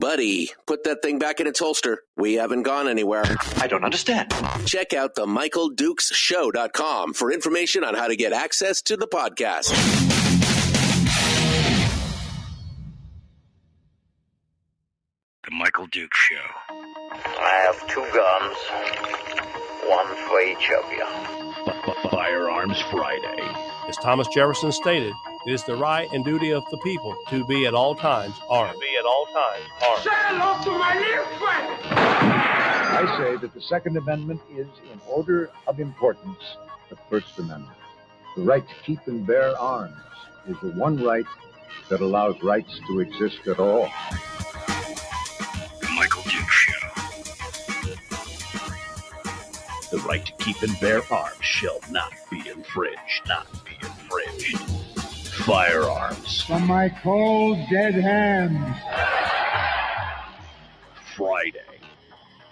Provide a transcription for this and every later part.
Buddy, put that thing back in its holster. We haven't gone anywhere. I don't understand. Check out the MichaelDukesShow.com for information on how to get access to the podcast. The Michael Dukes Show. I have 2 guns, one for each of you. Firearms Friday. As Thomas Jefferson stated, it is the right and duty of the people to be at all times armed. Say hello to my little friend. I say that the Second Amendment is, in order of importance, the First Amendment. The right to keep and bear arms is the one right that allows rights to exist at all. The Michael Dukes Show. The right to keep and bear arms shall not be infringed. Firearms. From my cold, dead hands. Friday.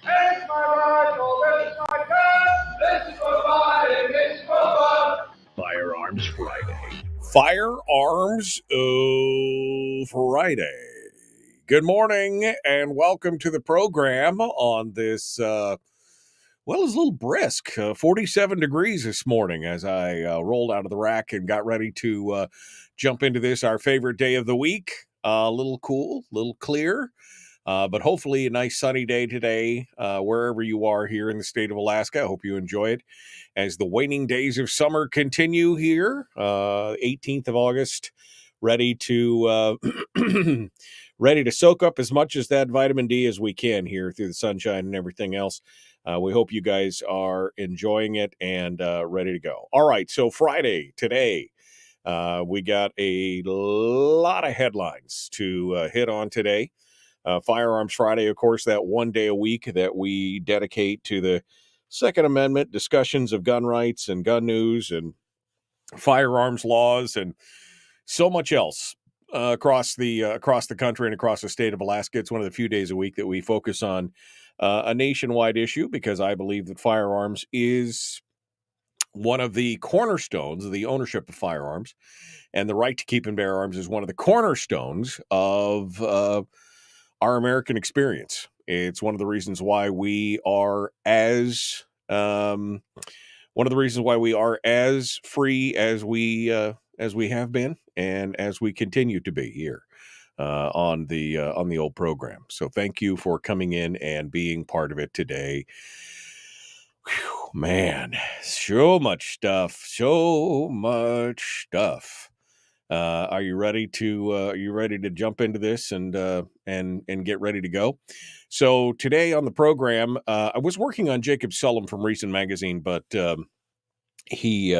Here's my rifle, this is my gun, this is for fighting, this is for fun. Firearms Friday. Firearms Friday. Good morning and welcome to the program on this, it's a little brisk, 47 degrees this morning as I rolled out of the rack and got ready to jump into this, our favorite day of the week. A little cool, a little clear, but hopefully a nice sunny day today, wherever you are here in the state of Alaska. I hope you enjoy it as the waning days of summer continue here. 18th of August, ready to soak up as much as that vitamin D as we can here through the sunshine and everything else. We hope you guys are enjoying it and ready to go. All right, so Friday today, we got a lot of headlines to hit on today. Firearms Friday, of course, that one day a week that we dedicate to the Second Amendment, discussions of gun rights and gun news and firearms laws and so much else across the country and across the state of Alaska. It's one of the few days a week that we focus on a nationwide issue because I believe that firearms is one of the cornerstones of the ownership of firearms, and the right to keep and bear arms is one of the cornerstones of our American experience. It's one of the reasons why we are as free as we have been and as we continue to be here on the old program. So thank you for coming in and being part of it today. Whew, man, so much stuff. Are you ready to jump into this and get ready to go? So today on the program, I was working on Jacob Sullum from Recent Magazine, but he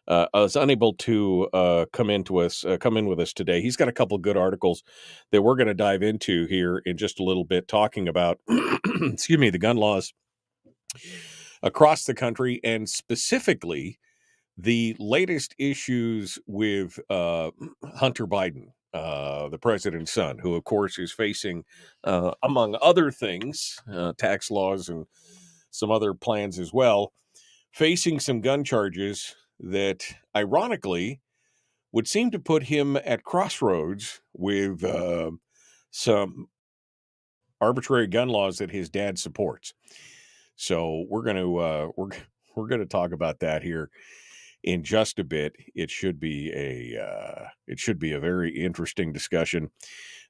was unable to come in with us today. He's got a couple of good articles that we're going to dive into here in just a little bit, talking about the gun laws across the country, and specifically the latest issues with Hunter Biden, the president's son, who, of course, is facing, among other things, tax laws and some other plans as well, facing some gun charges that, ironically, would seem to put him at crossroads with some arbitrary gun laws that his dad supports. So we're going to talk about that here in just a bit. It should be a very interesting discussion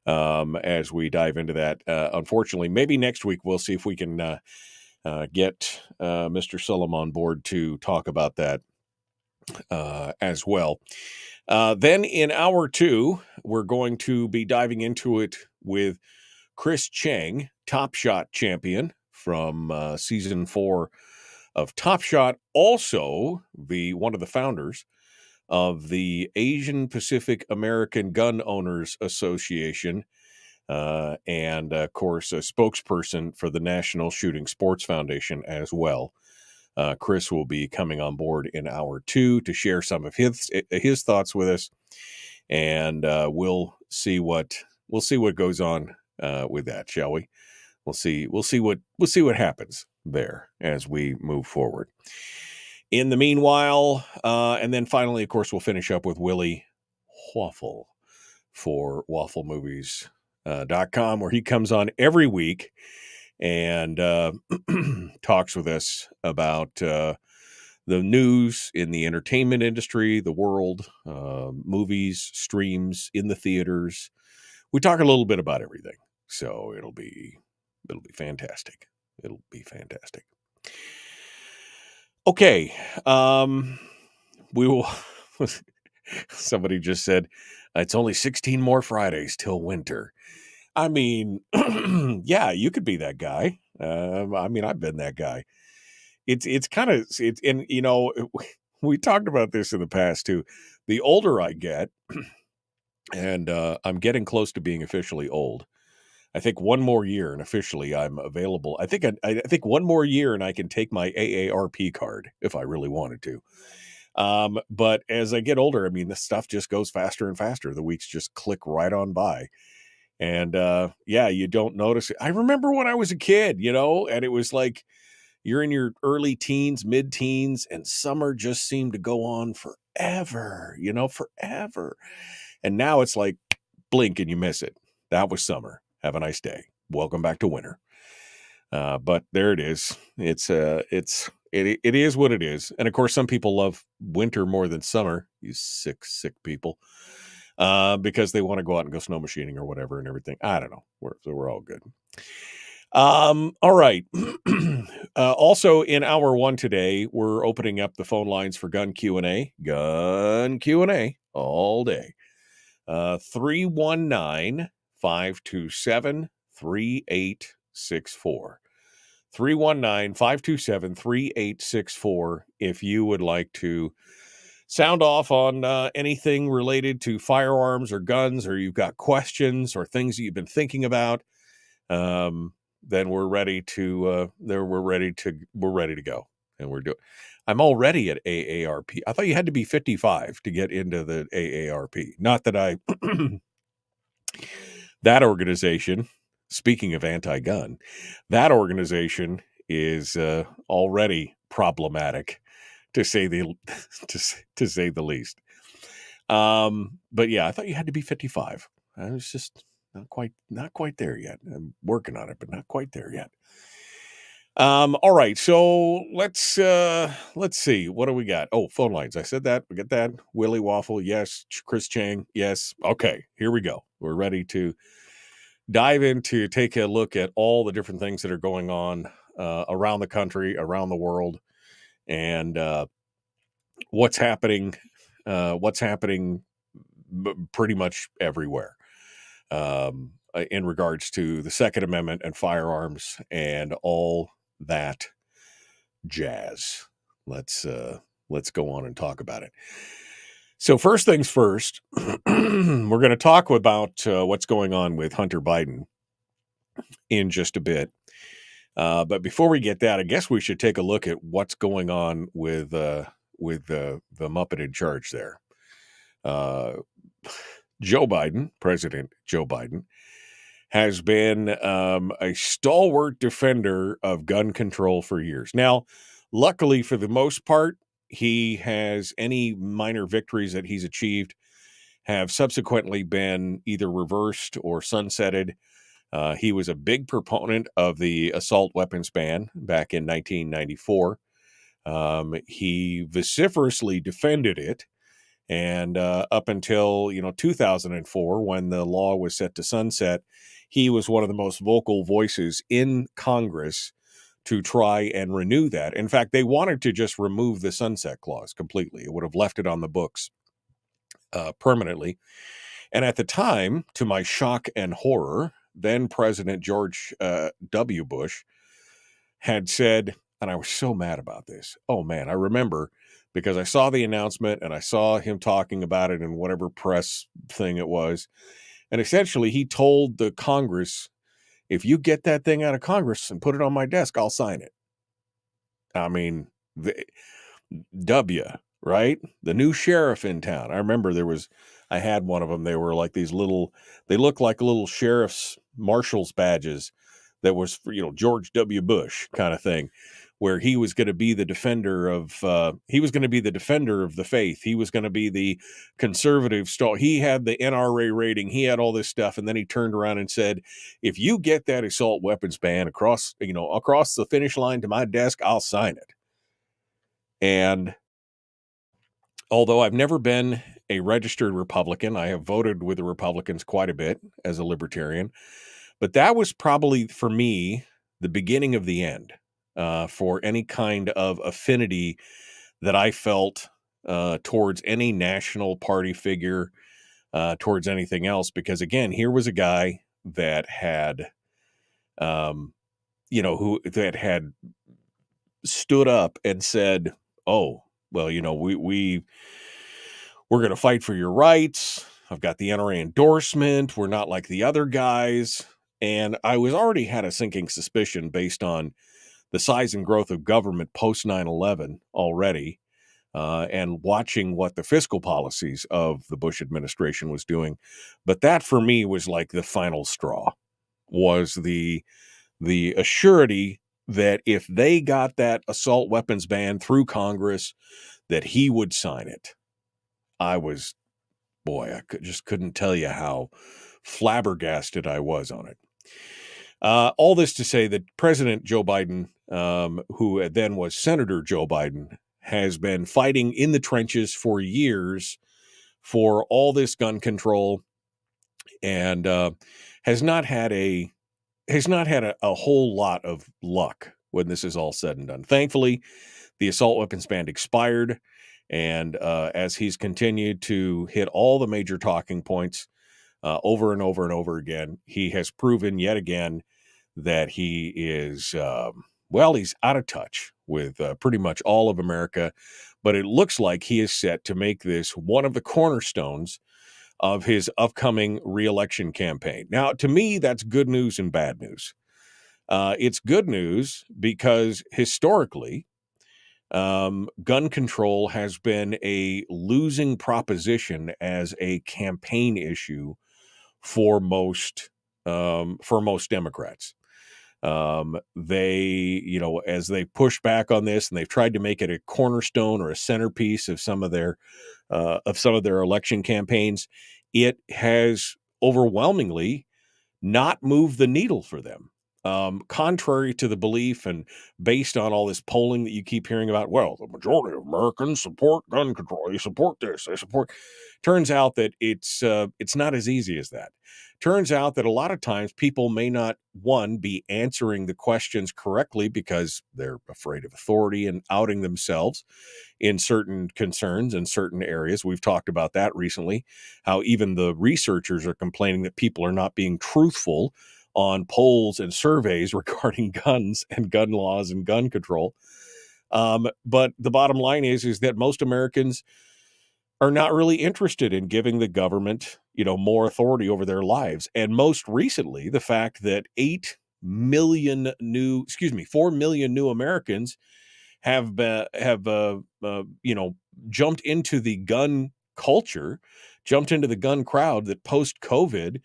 as we dive into that. Unfortunately, maybe next week we'll see if we can get Mr. Sullum on board to talk about that as well. Then in hour 2, we're going to be diving into it with Chris Cheng, Top Shot champion from season 4 of Top Shot, also one of the founders of the Asian Pacific American Gun Owners Association, and of course a spokesperson for the National Shooting Sports Foundation as well. Chris will be coming on board in hour 2 to share some of his thoughts with us, and we'll see what goes on with that, shall we? We'll see what happens there as we move forward. In the meanwhile, and then finally, of course, we'll finish up with Willie Waffle for Waffle Movies .com, where he comes on every week and talks with us about the news in the entertainment industry, the world, movies, streams, in the theaters. We talk a little bit about everything. So it'll be fantastic. It'll be fantastic. Okay. We will. Somebody just said it's only 16 more Fridays till winter. I mean, yeah, you could be that guy. I mean, I've been that guy. It's kind of and you know, we talked about this in the past too. The older I get, and I'm getting close to being officially old. I think one more year and officially I'm available. I think one more year and I can take my AARP card if I really wanted to. But as I get older, I mean, this stuff just goes faster and faster. The weeks just click right on by. And yeah, you don't notice it. I remember when I was a kid, you know, and it was like you're in your early teens, mid-teens, and summer just seemed to go on forever, you know, forever. And now it's like blink and you miss it. That was summer. Have a nice day. Welcome back to winter. But there it is. It is what it is. And of course, some people love winter more than summer. You sick people. Because they want to go out and go snow machining or whatever and everything. I don't know. We're all good. All right. Also in hour one today, we're opening up the phone lines for gun Q&A. Gun Q&A all day. 319-527-3864. 319-527-3864 if you would like to sound off on anything related to firearms or guns, or you've got questions or things that you've been thinking about. Then we're ready to we're ready to go, and I'm already at AARP. I thought you had to be 55 to get into the AARP. Not that I that organization. Speaking of anti-gun, that organization is already problematic, to say the least. But yeah, I thought you had to be 55. I was just not quite there yet. I'm working on it, but not quite there yet. All right, so let's see. What do we got? Oh, phone lines. I said that. We get that. Willie Waffle, yes. Chris Cheng, yes. Okay, here we go. We're ready to dive into, take a look at all the different things that are going on around the country, around the world, and what's happening pretty much everywhere in regards to the Second Amendment and firearms and all that jazz. Let's go on and talk about it. So first things first, we're going to talk about what's going on with Hunter Biden in just a bit. But before we get that, I guess we should take a look at what's going on with the Muppet in charge there. President Joe Biden, has been a stalwart defender of gun control for years. Now, luckily for the most part, he has any minor victories that he's achieved have subsequently been either reversed or sunsetted. He was a big proponent of the assault weapons ban back in 1994. He vociferously defended it. And up until 2004, when the law was set to sunset, he was one of the most vocal voices in Congress to try and renew that. In fact, they wanted to just remove the sunset clause completely. It would have left it on the books permanently. And at the time, to my shock and horror, then President George W. Bush had said, and I was so mad about this. Oh, man, I remember, because I saw the announcement and I saw him talking about it in whatever press thing it was. And essentially, he told the Congress, if you get that thing out of Congress and put it on my desk, I'll sign it. I mean, right? The new sheriff in town. I remember I had one of them. They were like these they looked like little sheriff's marshal's badges that was for, George W. Bush kind of thing. where he was going to be the defender of the faith. He was going to be the conservative stall. He had the NRA rating. He had all this stuff, and then he turned around and said, "If you get that assault weapons ban across the finish line to my desk, I'll sign it." And although I've never been a registered Republican, I have voted with the Republicans quite a bit as a libertarian, but that was probably for me the beginning of the end. For any kind of affinity that I felt towards any national party figure, towards anything else, because again, here was a guy that had, that had stood up and said, "Oh, well, we're going to fight for your rights. I've got the NRA endorsement. We're not like the other guys." And I was already had a sinking suspicion based on the size and growth of government post 9/11 already, and watching what the fiscal policies of the Bush administration was doing. But that for me was like the final straw, was the assurity that if they got that assault weapons ban through Congress, that he would sign it. I just couldn't tell you how flabbergasted I was on it. All this to say that President Joe Biden, who then was Senator Joe Biden, has been fighting in the trenches for years for all this gun control, and has not had a whole lot of luck when this is all said and done. Thankfully, the assault weapons ban expired, and as he's continued to hit all the major talking points over and over and over again, he has proven yet again that he is, he's out of touch with pretty much all of America. But it looks like he is set to make this one of the cornerstones of his upcoming reelection campaign. Now, to me, that's good news and bad news. It's good news because historically, gun control has been a losing proposition as a campaign issue for most Democrats. As they push back on this and they've tried to make it a cornerstone or a centerpiece of some of their election campaigns, it has overwhelmingly not moved the needle for them. Contrary to the belief and based on all this polling that you keep hearing about, well, the majority of Americans support gun control. They support this. They support. Turns out that it's not as easy as that. Turns out that a lot of times people may not, one, be answering the questions correctly because they're afraid of authority and outing themselves in certain concerns in certain areas. We've talked about that recently, how even the researchers are complaining that people are not being truthful on polls and surveys regarding guns and gun laws and gun control. But the bottom line is that most Americans are not really interested in giving the government, more authority over their lives. And most recently, the fact that 4 million new Americans have jumped into the gun culture, jumped into the gun crowd, that post-COVID,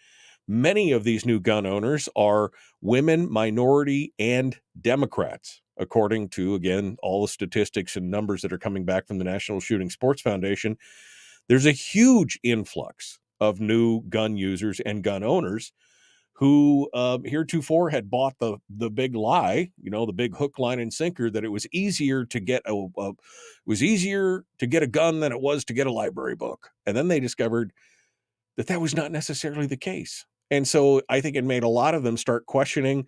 many of these new gun owners are women, minority, and Democrats, according to, again, all the statistics and numbers that are coming back from the National Shooting Sports Foundation. There's a huge influx of new gun users and gun owners who heretofore had bought the big lie, the big hook, line, and sinker, that it was easier to get a gun than it was to get a library book. And then they discovered that was not necessarily the case. And so I think it made a lot of them start questioning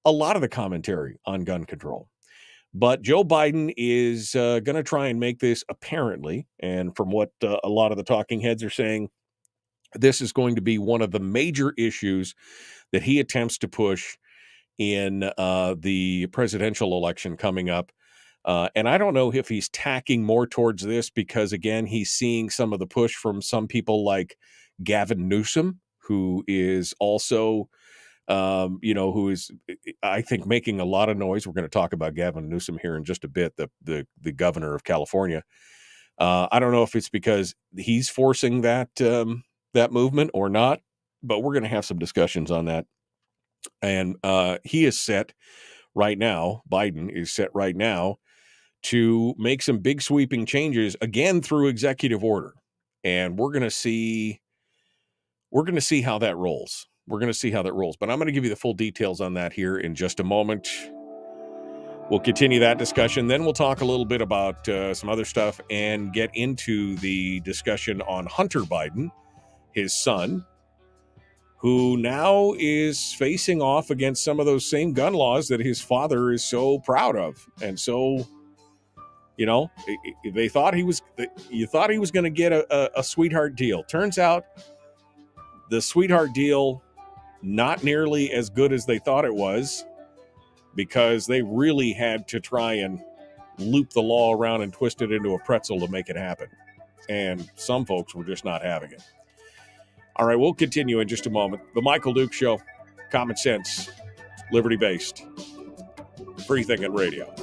a lot of the commentary on gun control. But Joe Biden is going to try and make this, apparently, and from what a lot of the talking heads are saying, this is going to be one of the major issues that he attempts to push in the presidential election coming up. And I don't know if he's tacking more towards this because, again, he's seeing some of the push from some people like Gavin Newsom, who is also, who is, I think, making a lot of noise. We're going to talk about Gavin Newsom here in just a bit, the governor of California. I don't know if it's because he's forcing that movement or not, but we're going to have some discussions on that. And he is set right now, Biden is set right now to make some big sweeping changes again through executive order. And we're going to see how that rolls. We're going to see how that rolls. But I'm going to give you the full details on that here in just a moment. We'll continue that discussion. Then we'll talk a little bit about some other stuff and get into the discussion on Hunter Biden, his son, who now is facing off against some of those same gun laws that his father is so proud of. And so, you know, you thought he was going to get a sweetheart deal. Turns out the sweetheart deal, not nearly as good as they thought it was, because they really had to try and loop the law around and twist it into a pretzel to make it happen. And some folks were just not having it. All right, we'll continue in just a moment. The Michael Duke Show, common sense, liberty-based, free-thinking radio.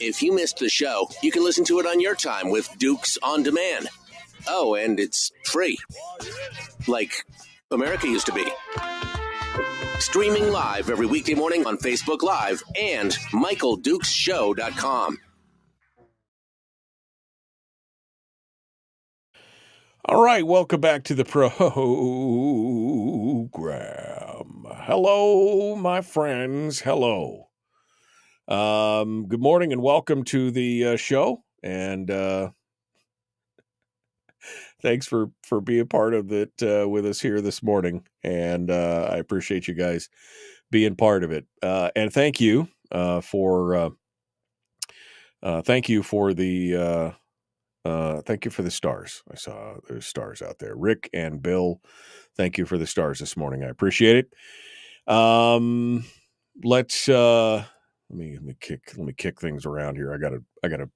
If you missed the show, you can listen to it on your time with Dukes On Demand. Oh, and it's free. Like America used to be. Streaming live every weekday morning on Facebook Live and MichaelDukesShow.com. All right, welcome back to the program. Hello, my friends. Hello. Good morning and welcome to the show. And thanks for being part of it with us here this morning. And I appreciate you guys being part of it. And thank you for the stars. I saw there's stars out there. Rick and Bill, thank you for the stars this morning. I appreciate it. Let me kick things around here. I gotta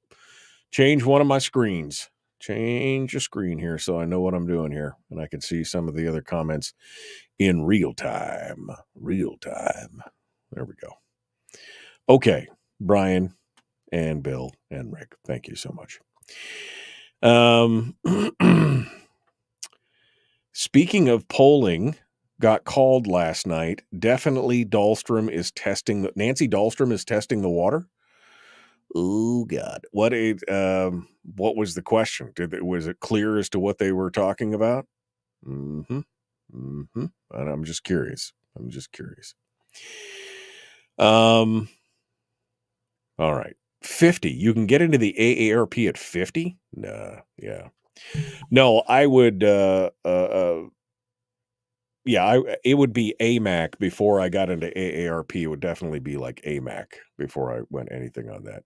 change one of my screens. Change a screen here so I know what I'm doing here, and I can see some of the other comments in real time. There we go. Okay, Brian and Bill and Rick, thank you so much. Speaking of polling, got called last night. Definitely Nancy Dahlstrom is testing the water. Oh God. What was the question? Was it clear as to what they were talking about? And I'm just curious. All right. 50. You can get into the AARP at 50? Nah, yeah. No, I would it would be AMAC before I got into AARP. It would definitely be like AMAC before I went anything on that.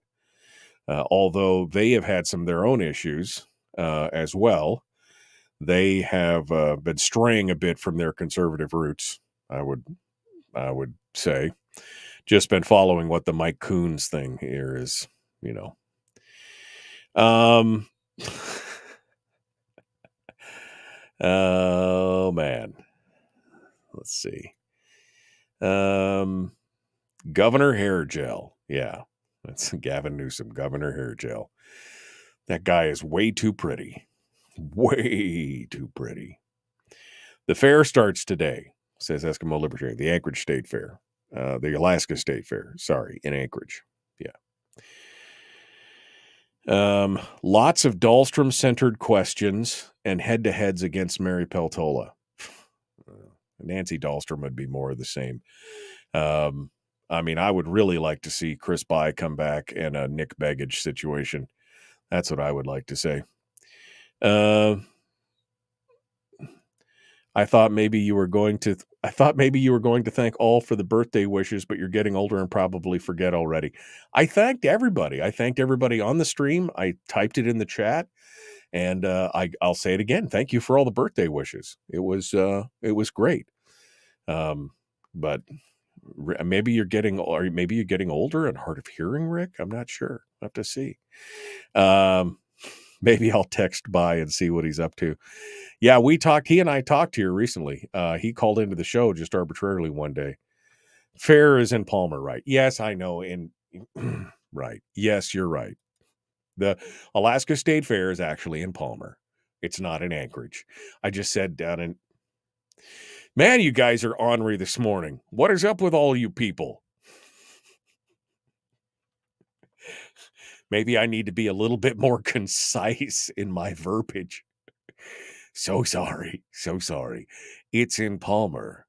Although they have had some of their own issues as well. They have been straying a bit from their conservative roots, I would say. Just been following what the Mike Coons thing here is, you know. Oh, man. Let's see. Governor Hair Gel. Yeah, that's Gavin Newsom, Governor Hair Gel. That guy is way too pretty. Way too pretty. The fair starts today, says Eskimo Libertarian. The Anchorage State Fair. The Alaska State Fair. Sorry, in Anchorage. Yeah. Lots of Dahlstrom-centered questions and head-to-heads against Mary Peltola. Nancy Dahlstrom would be more of the same. I mean, I would really like to see Chris By come back in a Nick Begich situation. That's what I would like to say. I thought maybe you were going to thank all for the birthday wishes, but you're getting older and probably forget already. I thanked everybody. On the stream. I typed it in the chat, and I'll say it again. Thank you for all the birthday wishes. It was great. But maybe you're getting older and hard of hearing, Rick. I'm not sure. I'll have to see. Maybe I'll text by and see what he's up to. Yeah, he and I talked here recently. He called into the show just arbitrarily one day. Fair is in Palmer, right? Yes, I know. Right. Yes, you're right. The Alaska State Fair is actually in Palmer. It's not in Anchorage. I just said down in... Man, you guys are ornery this morning. What is up with all you people? Maybe I need to be a little bit more concise in my verbiage. So sorry. It's in Palmer.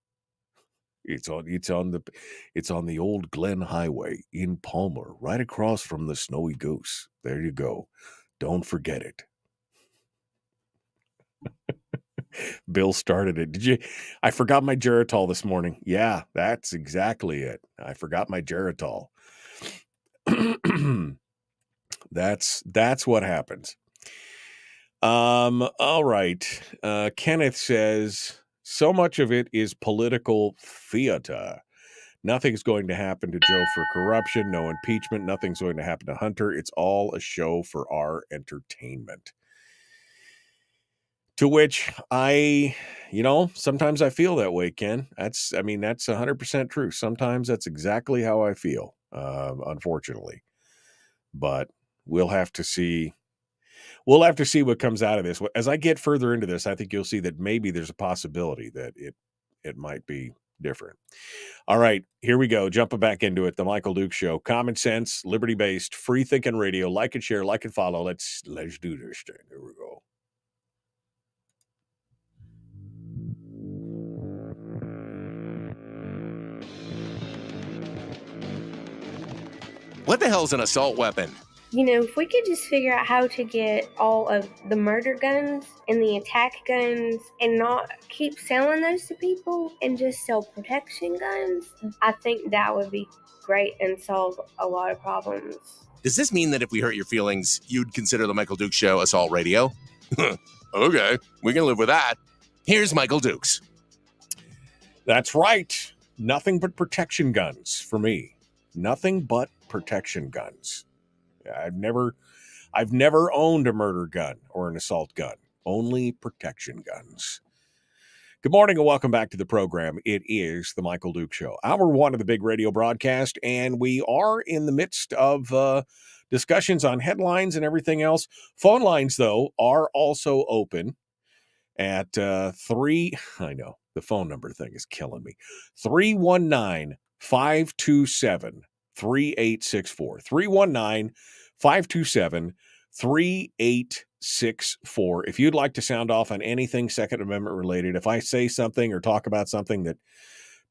It's on the old Glen Highway in Palmer, right across from the Snowy Goose. There you go. Don't forget it. Bill started it. I forgot my Geritol this morning. Yeah, that's exactly it. I forgot my Geritol. That's what happens. All right. Kenneth says, so much of it is political theater. Nothing's going to happen to Joe for corruption, no impeachment, nothing's going to happen to Hunter. It's all a show for our entertainment. To which sometimes I feel that way, Ken. That's 100% true. Sometimes that's exactly how I feel, unfortunately. But we'll have to see. We'll have to see what comes out of this. As I get further into this, I think you'll see that maybe there's a possibility that it might be different. All right, here we go. Jumping back into it. The Michael Duke Show. Common sense, liberty-based, free-thinking radio. Like and share, like and follow. Let's do this thing. Here we go. What the hell's an assault weapon? If we could just figure out how to get all of the murder guns and the attack guns and not keep selling those to people and just sell protection guns, I think that would be great and solve a lot of problems. Does this mean that if we hurt your feelings, you'd consider the Michael Dukes Show assault radio? Okay, we can live with that. Here's Michael Dukes. That's right. Nothing but protection guns for me. Nothing but protection guns. I've never owned a murder gun or an assault gun. Only protection guns. Good morning and welcome back to the program. It is the Michael Duke Show. Hour one of the big radio broadcast, and we are in the midst of discussions on headlines and everything else. Phone lines, though, are also open at 3. I know, the phone number thing is killing me. 319-527-3864. 319-527-3864. If you'd like to sound off on anything Second Amendment related, if I say something or talk about something that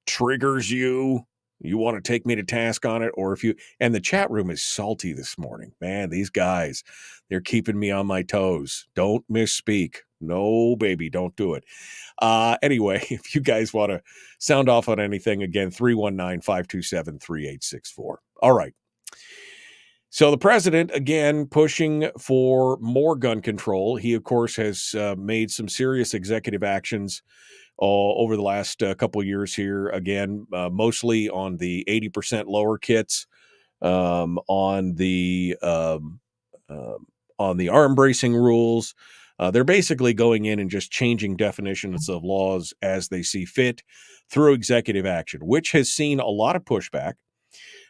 triggers you want to take me to task on it, or and the chat room is salty this morning. Man, these guys, they're keeping me on my toes. Don't misspeak. No, baby, don't do it. Anyway, if you guys want to sound off on anything, again, 319-527-3864. All right. So the president, again, pushing for more gun control. He, of course, has made some serious executive actions over the last couple of years here. Again, mostly on the 80% lower kits, on the arm bracing rules. They're basically going in and just changing definitions of laws as they see fit through executive action, which has seen a lot of pushback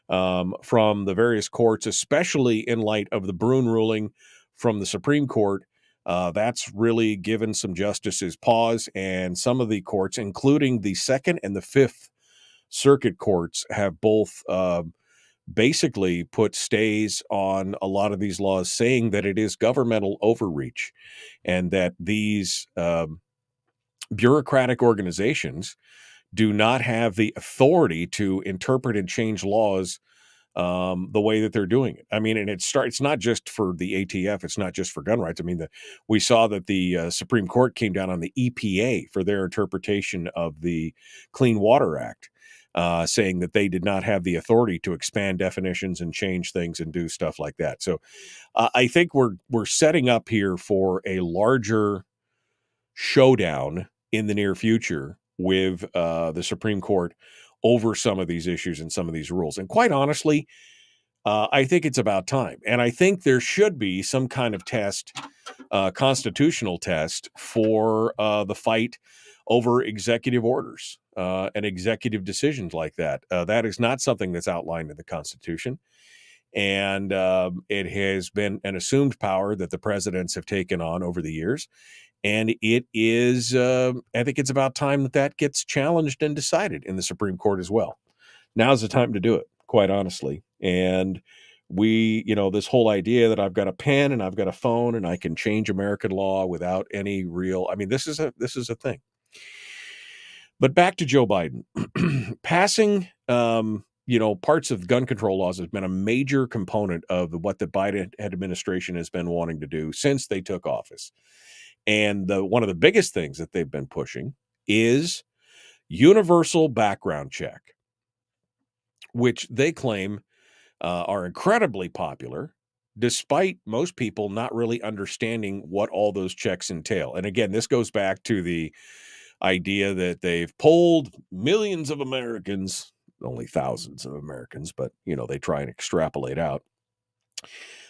from the various courts, especially in light of the Brune ruling from the Supreme Court. That's really given some justices pause, and some of the courts, including the Second and the Fifth Circuit courts, have both basically put stays on a lot of these laws, saying that it is governmental overreach and that these bureaucratic organizations do not have the authority to interpret and change laws the way that they're doing it. I mean, and it's not just for the ATF. It's not just for gun rights. I mean, we saw that the Supreme Court came down on the EPA for their interpretation of the Clean Water Act, saying that they did not have the authority to expand definitions and change things and do stuff like that. So I think we're setting up here for a larger showdown in the near future with the Supreme Court over some of these issues and some of these rules. And quite honestly, I think it's about time. And I think there should be some kind of test, constitutional test for the fight over executive orders and executive decisions like that. That is not something that's outlined in the Constitution. And it has been an assumed power that the presidents have taken on over the years. And it is, I think it's about time that that gets challenged and decided in the Supreme Court as well. Now's the time to do it, quite honestly. And we, this whole idea that I've got a pen and I've got a phone and I can change American law without any real, this is a thing. But back to Joe Biden. Passing, parts of gun control laws has been a major component of what the Biden administration has been wanting to do since they took office. And one of the biggest things that they've been pushing is universal background check, which they claim are incredibly popular, despite most people not really understanding what all those checks entail. And again, this goes back to the idea that they've polled millions of Americans, only thousands of Americans, but, they try and extrapolate out.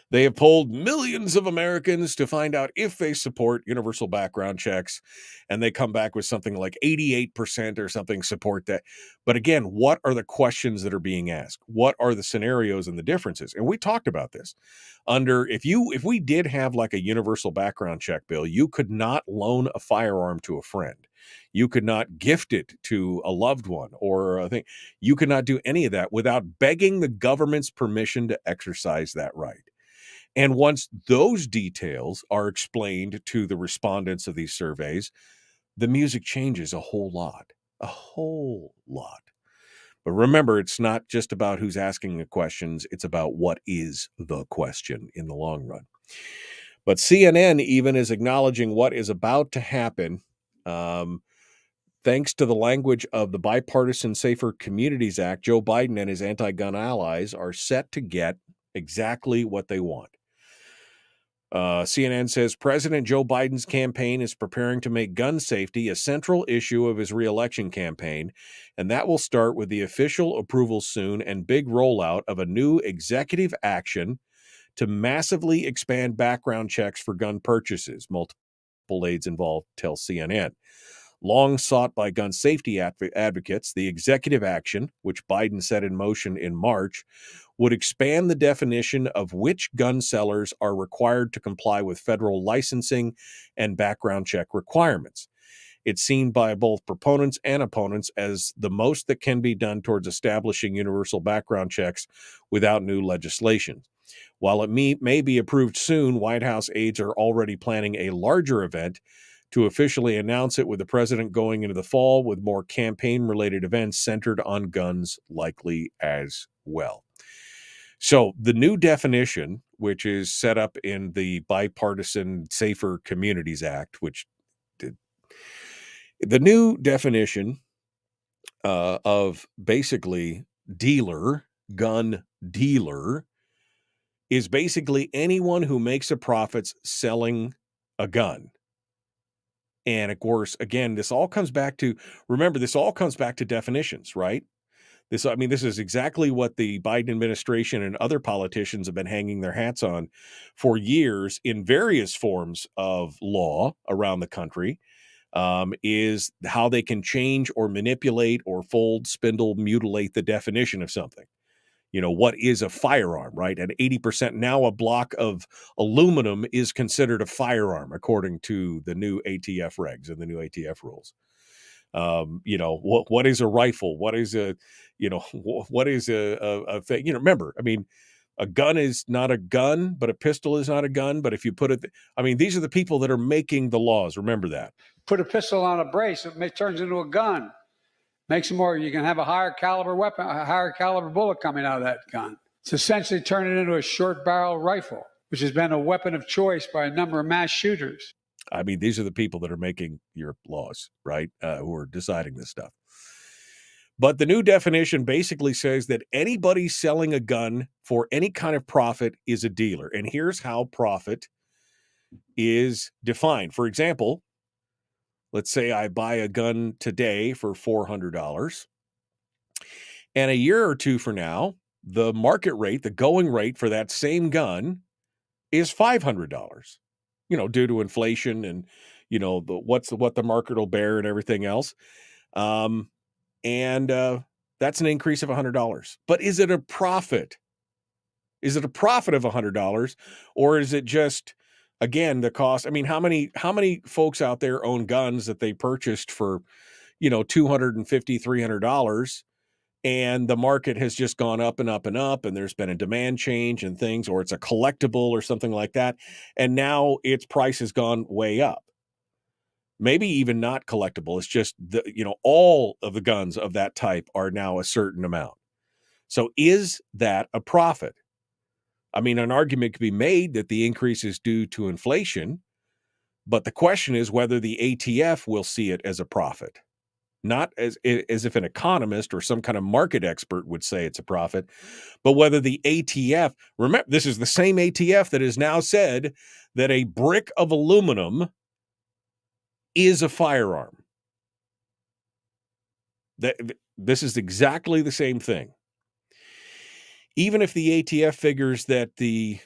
They have polled millions of Americans to find out if they support universal background checks, and they come back with something like 88% or something support that. But again, what are the questions that are being asked? What are the scenarios and the differences? And we talked about this. If we did have like a universal background check bill, you could not loan a firearm to a friend. You could not gift it to a loved one or a thing. You could not do any of that without begging the government's permission to exercise that right. And once those details are explained to the respondents of these surveys, the music changes a whole lot. But remember, it's not just about who's asking the questions. It's about what is the question in the long run. But CNN even is acknowledging what is about to happen. Thanks to the language of the Bipartisan Safer Communities Act, Joe Biden and his anti-gun allies are set to get exactly what they want. CNN says President Joe Biden's campaign is preparing to make gun safety a central issue of his reelection campaign, and that will start with the official approval soon and big rollout of a new executive action to massively expand background checks for gun purchases. Multiple aides involved tell CNN. Long sought by gun safety advocates, the executive action, which Biden set in motion in March, would expand the definition of which gun sellers are required to comply with federal licensing and background check requirements. It's seen by both proponents and opponents as the most that can be done towards establishing universal background checks without new legislation. While it may be approved soon, White House aides are already planning a larger event to officially announce it, with the president going into the fall with more campaign-related events centered on guns likely as well. So the new definition, which is set up in the Bipartisan Safer Communities Act, the new definition of basically gun dealer, is basically anyone who makes a profit selling a gun. And of course, again, this all comes back to definitions, right? This is exactly what the Biden administration and other politicians have been hanging their hats on for years in various forms of law around the country, is how they can change or manipulate or fold, spindle, mutilate the definition of something. What is a firearm, right? At 80% now, a block of aluminum is considered a firearm, according to the new ATF regs and the new ATF rules. What is a rifle? What is a thing? Remember, a gun is not a gun, but a pistol is not a gun. But if you put it, these are the people that are making the laws. Remember that. Put a pistol on a brace, it turns into a gun. Makes it more, you can have a higher caliber weapon, a higher caliber bullet coming out of that gun. It's essentially turning it into a short barrel rifle, which has been a weapon of choice by a number of mass shooters. These are the people that are making your laws, right? Who are deciding this stuff. But the new definition basically says that anybody selling a gun for any kind of profit is a dealer. And here's how profit is defined. For example, let's say I buy a gun today for $400. And a year or two from now, the market rate, the going rate for that same gun is $500, due to inflation and, what the market will bear and everything else. And that's an increase of $100. But is it a profit? Is it a profit of $100, or is it just, again, the cost? I mean, how many folks out there own guns that they purchased for, $250, $300, and the market has just gone up and up and up, and there's been a demand change and things, or it's a collectible or something like that, and now its price has gone way up. Maybe even not collectible. It's just all of the guns of that type are now a certain amount. So is that a profit? I mean, an argument could be made that the increase is due to inflation, but the question is whether the ATF will see it as a profit. Not as if an economist or some kind of market expert would say it's a profit, but whether the ATF, remember, this is the same ATF that has now said that a brick of aluminum is a firearm. This is exactly the same thing. Even if the ATF figures that the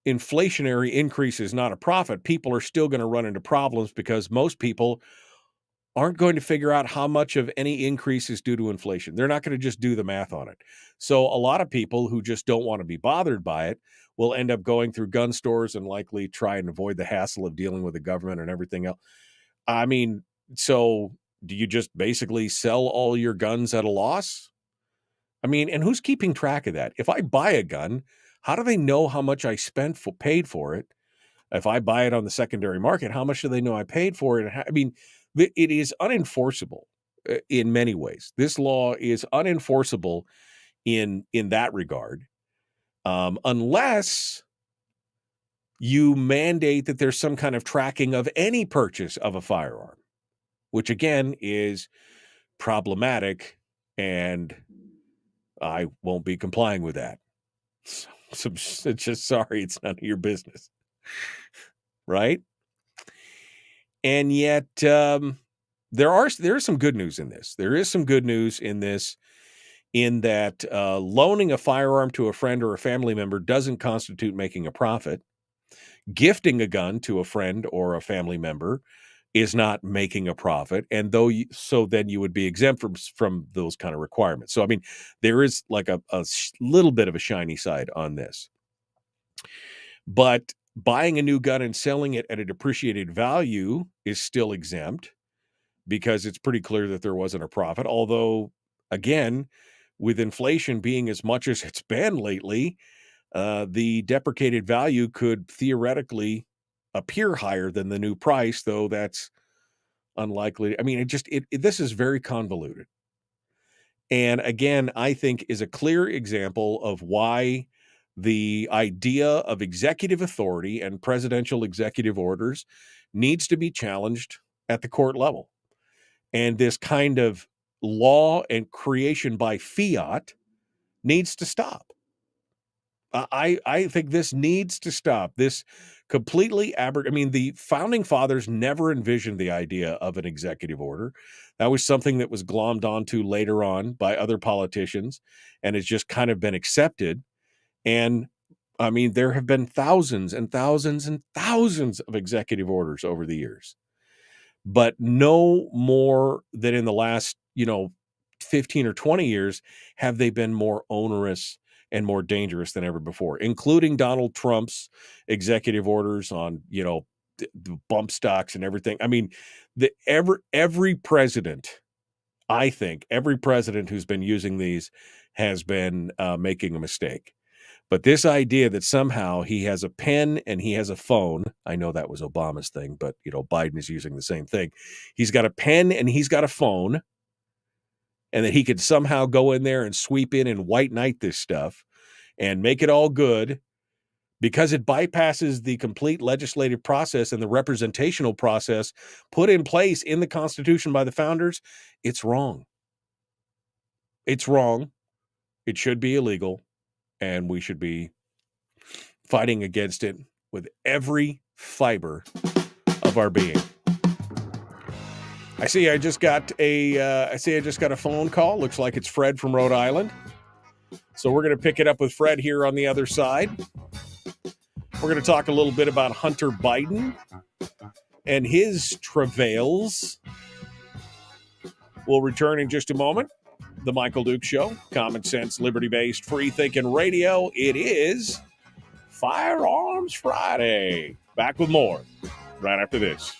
inflationary increase is not a profit, people are still going to run into problems because most people aren't going to figure out how much of any increase is due to inflation. They're not going to just do the math on it. So a lot of people who just don't want to be bothered by it will end up going through gun stores and likely try and avoid the hassle of dealing with the government and everything else. I mean, so do you just basically sell all your guns at a loss? I mean, and who's keeping track of that? If I buy a gun, how do they know how much I paid for it? If I buy it on the secondary market, how much do they know I paid for it? I mean, it is unenforceable in many ways. This law is unenforceable in that regard, unless you mandate that there's some kind of tracking of any purchase of a firearm, which again is problematic, and I won't be complying with that. So it's just sorry, it's none of your business, right? And yet, there is some good news in this. There is some good news in this, in that loaning a firearm to a friend or a family member doesn't constitute making a profit. Gifting a gun to a friend or a family member is not making a profit, and then you would be exempt from those kind of requirements. So, I mean, there is like a little bit of a shiny side on this. But buying a new gun and selling it at a depreciated value is still exempt, because it's pretty clear that there wasn't a profit. Although, again, with inflation being as much as it's been lately, the depreciated value could theoretically appear higher than the new price, though that's unlikely. I mean, this is very convoluted. And again, I think is a clear example of why the idea of executive authority and presidential executive orders needs to be challenged at the court level. And this kind of law and creation by fiat needs to stop. I think this needs to stop. This completely I mean, the founding fathers never envisioned the idea of an executive order. That was something that was glommed onto later on by other politicians, and has just kind of been accepted. And I mean, there have been thousands and thousands and thousands of executive orders over the years, but no more than in the last, 15 or 20 years have they been more onerous and more dangerous than ever before, including Donald Trump's executive orders on, the bump stocks and everything. I mean, every president, I think, every president who's been using these has been making a mistake. But this idea that somehow he has a pen and he has a phone, I know that was Obama's thing, but, Biden is using the same thing. He's got a pen and he's got a phone, and that he could somehow go in there and sweep in and white knight this stuff and make it all good because it bypasses the complete legislative process and the representational process put in place in the Constitution by the founders. It's wrong. It's wrong. It should be illegal, and we should be fighting against it with every fiber of our being. I just got a phone call. Looks like it's Fred from Rhode Island. So we're going to pick it up with Fred here on the other side. We're going to talk a little bit about Hunter Biden and his travails. We'll return in just a moment. The Michael Duke Show, common sense, liberty-based, free-thinking radio. It is Firearms Friday. Back with more right after this.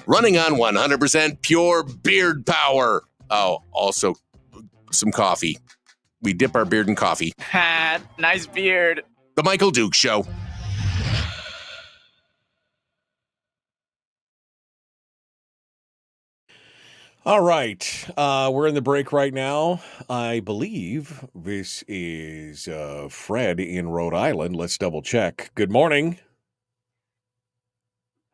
Running on 100% pure beard power. Oh, also some coffee. We dip our beard in coffee. Ha, nice beard. The Michael Duke Show. All right. We're in the break right now. I believe this is Fred in Rhode Island. Let's double check. Good morning.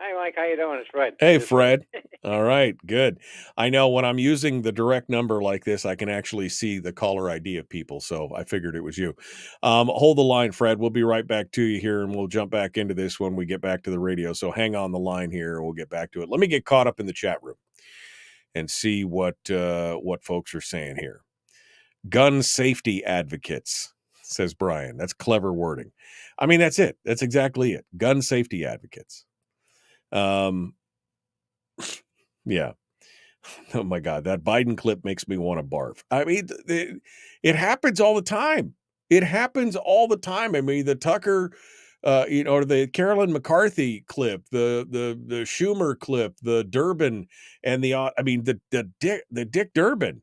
Hi, Mike. How you doing? It's Fred. Hey, Fred. All right, good. I know when I'm using the direct number like this, I can actually see the caller ID of people, so I figured it was you. Hold the line, Fred. We'll be right back to you here, and we'll jump back into this when we get back to the radio. So hang on the line here, and we'll get back to it. Let me get caught up in the chat room and see what folks are saying here. Gun safety advocates, says Brian. That's clever wording. I mean, that's it. That's exactly it. Gun safety advocates. Yeah. Oh my God, that Biden clip makes me want to barf. I mean, it happens all the time. It happens all the time. I mean, the Tucker, or the Carolyn McCarthy clip, the Schumer clip, the Durbin, and the Dick Durbin.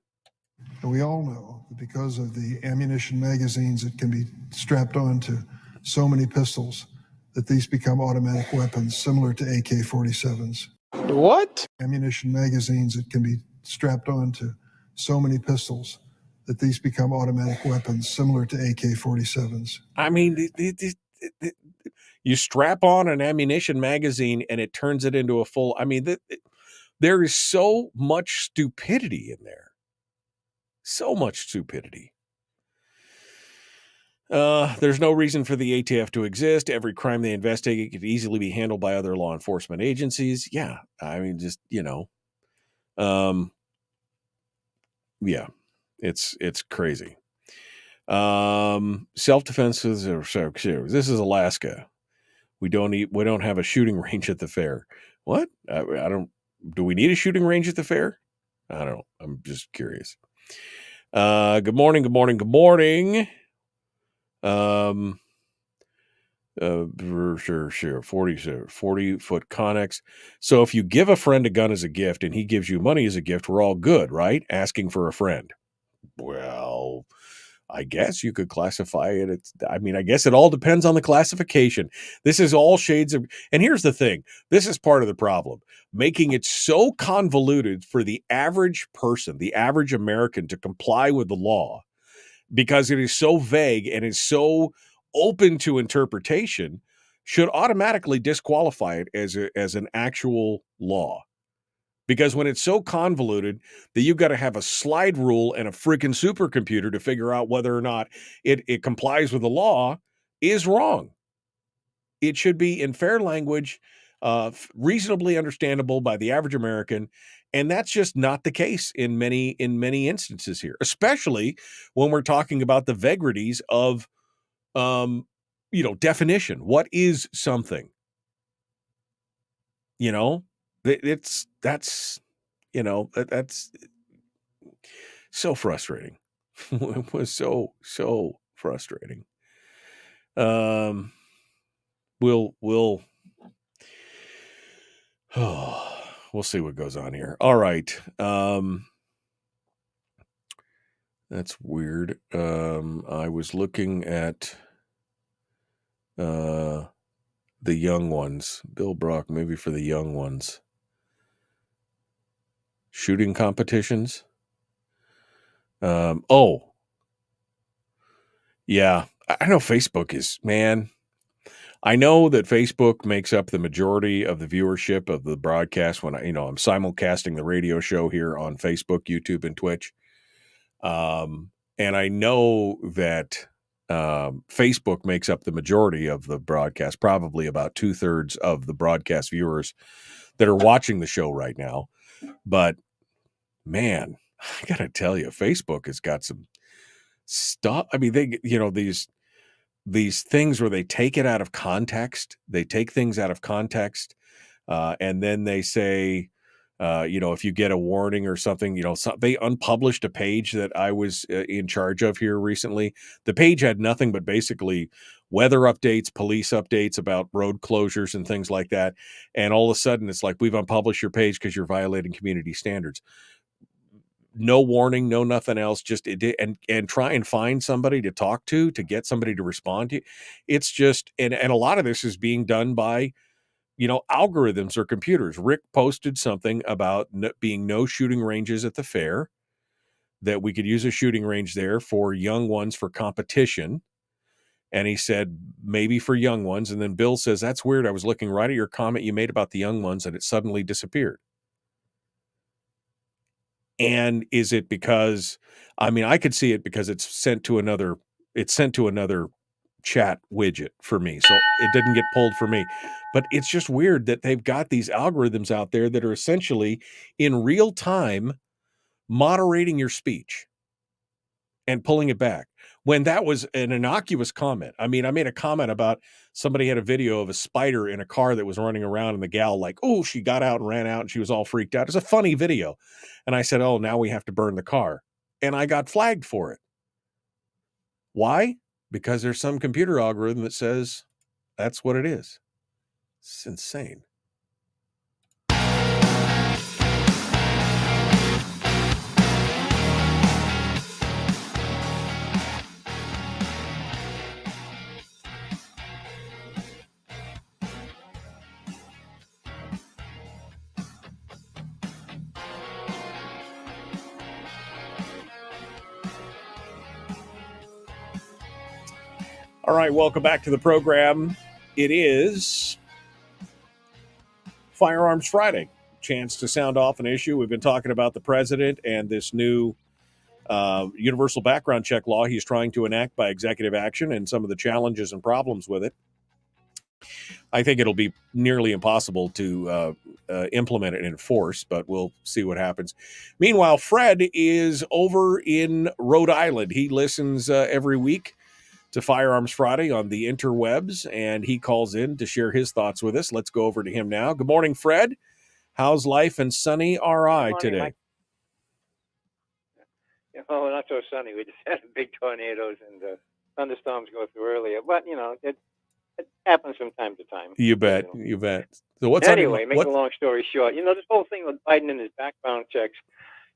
And we all know that because of the ammunition magazines that can be strapped on to so many pistols, that these become automatic weapons similar to AK-47s. What? Ammunition magazines that can be strapped on to so many pistols that these become automatic weapons similar to AK-47s. I mean, you strap on an ammunition magazine and it turns it into a full. I mean, there is so much stupidity in there. So much stupidity. There's no reason for the ATF to exist. Every crime they investigate could easily be handled by other law enforcement agencies. Yeah. I mean, just, yeah, it's crazy. Self-defense is, this is Alaska. We don't have a shooting range at the fair. What? Do we need a shooting range at the fair? I don't know. I'm just curious. Good morning. 40-foot Connex. So if you give a friend a gun as a gift and he gives you money as a gift, we're all good, right? Asking for a friend. Well, I guess you could classify it. I guess it all depends on the classification. This is all shades of, and here's the thing. This is part of the problem, making it so convoluted for the average person, the average American, to comply with the law, because it is so vague and is so open to interpretation, should automatically disqualify it as an actual law. Because when it's so convoluted that you've got to have a slide rule and a freaking supercomputer to figure out whether or not it complies with the law is wrong. It should be in fair language, reasonably understandable by the average American. And that's just not the case in many instances here, especially when we're talking about the vagaries of, definition. What is something? That's so frustrating. It was so frustrating. We'll see what goes on here. All right. That's weird. I was looking at the young ones. Bill Brock, maybe for the young ones. Shooting competitions. Yeah. I know Facebook is, man. I know that Facebook makes up the majority of the viewership of the broadcast when I'm simulcasting the radio show here on Facebook, YouTube, and Twitch. And I know that Facebook makes up the majority of the broadcast, probably about 2/3 of the broadcast viewers that are watching the show right now. But man, I gotta tell you, Facebook has got some stuff. I mean, they, these things where they take it out of context. They take things out of context, and then they say, if you get a warning or something, they unpublished a page that I was in charge of here recently. The page had nothing but basically weather updates, police updates about road closures and things like that. And all of a sudden, it's like, we've unpublished your page because you're violating community standards. No warning, no nothing else. Just and try and find somebody to talk to get somebody to respond to. It's just and a lot of this is being done by algorithms or computers. Rick posted something about being no shooting ranges at the fair, that we could use a shooting range there for young ones for competition. And he said, maybe for young ones. And then Bill says, that's weird. I was looking right at your comment you made about the young ones and it suddenly disappeared. And is it because, I could see it because it's sent to another chat widget for me. So it didn't get pulled for me. But it's just weird that they've got these algorithms out there that are essentially in real time moderating your speech and pulling it back. When that was an innocuous comment. I made a comment about somebody had a video of a spider in a car that was running around, and the gal she got out and ran out and she was all freaked out. It's a funny video. And I said, oh, now we have to burn the car. And I got flagged for it. Why? Because there's some computer algorithm that says that's what it is. It's insane. All right, welcome back to the program. It is Firearms Friday. Chance to sound off an issue. We've been talking about the president and this new universal background check law he's trying to enact by executive action and some of the challenges and problems with it. I think it'll be nearly impossible to implement it and enforce, but we'll see what happens. Meanwhile, Fred is over in Rhode Island. He listens every week to Firearms Friday on the interwebs, and he calls in to share his thoughts with us. Let's go over to him now. Good morning, Fred. How's life in sunny RI today? Mike. Oh, not so sunny. We just had big tornadoes and thunderstorms go through earlier. But, it happens from time to time. You bet. You bet. So what's anyway, make a long story short, this whole thing with Biden and his background checks,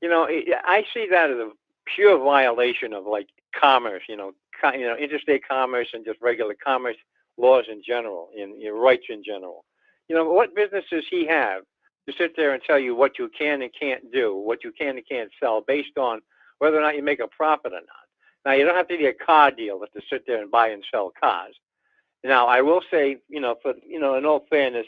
I see that as a pure violation of commerce, interstate commerce and just regular commerce laws in general, your rights in general. What business does he have to sit there and tell you what you can and can't do, what you can and can't sell based on whether or not you make a profit or not? Now, you don't have to be a car dealer to sit there and buy and sell cars. Now, I will say, in all fairness,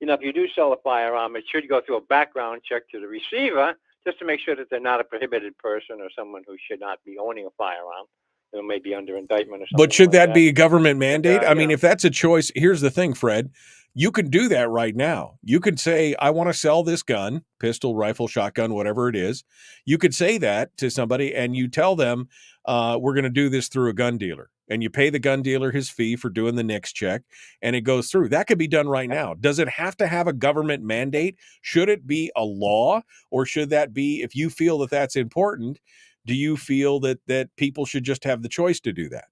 if you do sell a firearm, it should go through a background check to the receiver just to make sure that they're not a prohibited person or someone who should not be owning a firearm. Maybe under indictment or something. But should that be a government mandate? If that's a choice, here's the thing, Fred. You can do that right now. You could say, I want to sell this gun, pistol, rifle, shotgun, whatever it is. You could say that to somebody and you tell them, we're going to do this through a gun dealer. And you pay the gun dealer his fee for doing the NICS check, and it goes through. That could be done right now. Does it have to have a government mandate? Should it be a law? Or should that be, if you feel that that's important, do you feel that people should just have the choice to do that?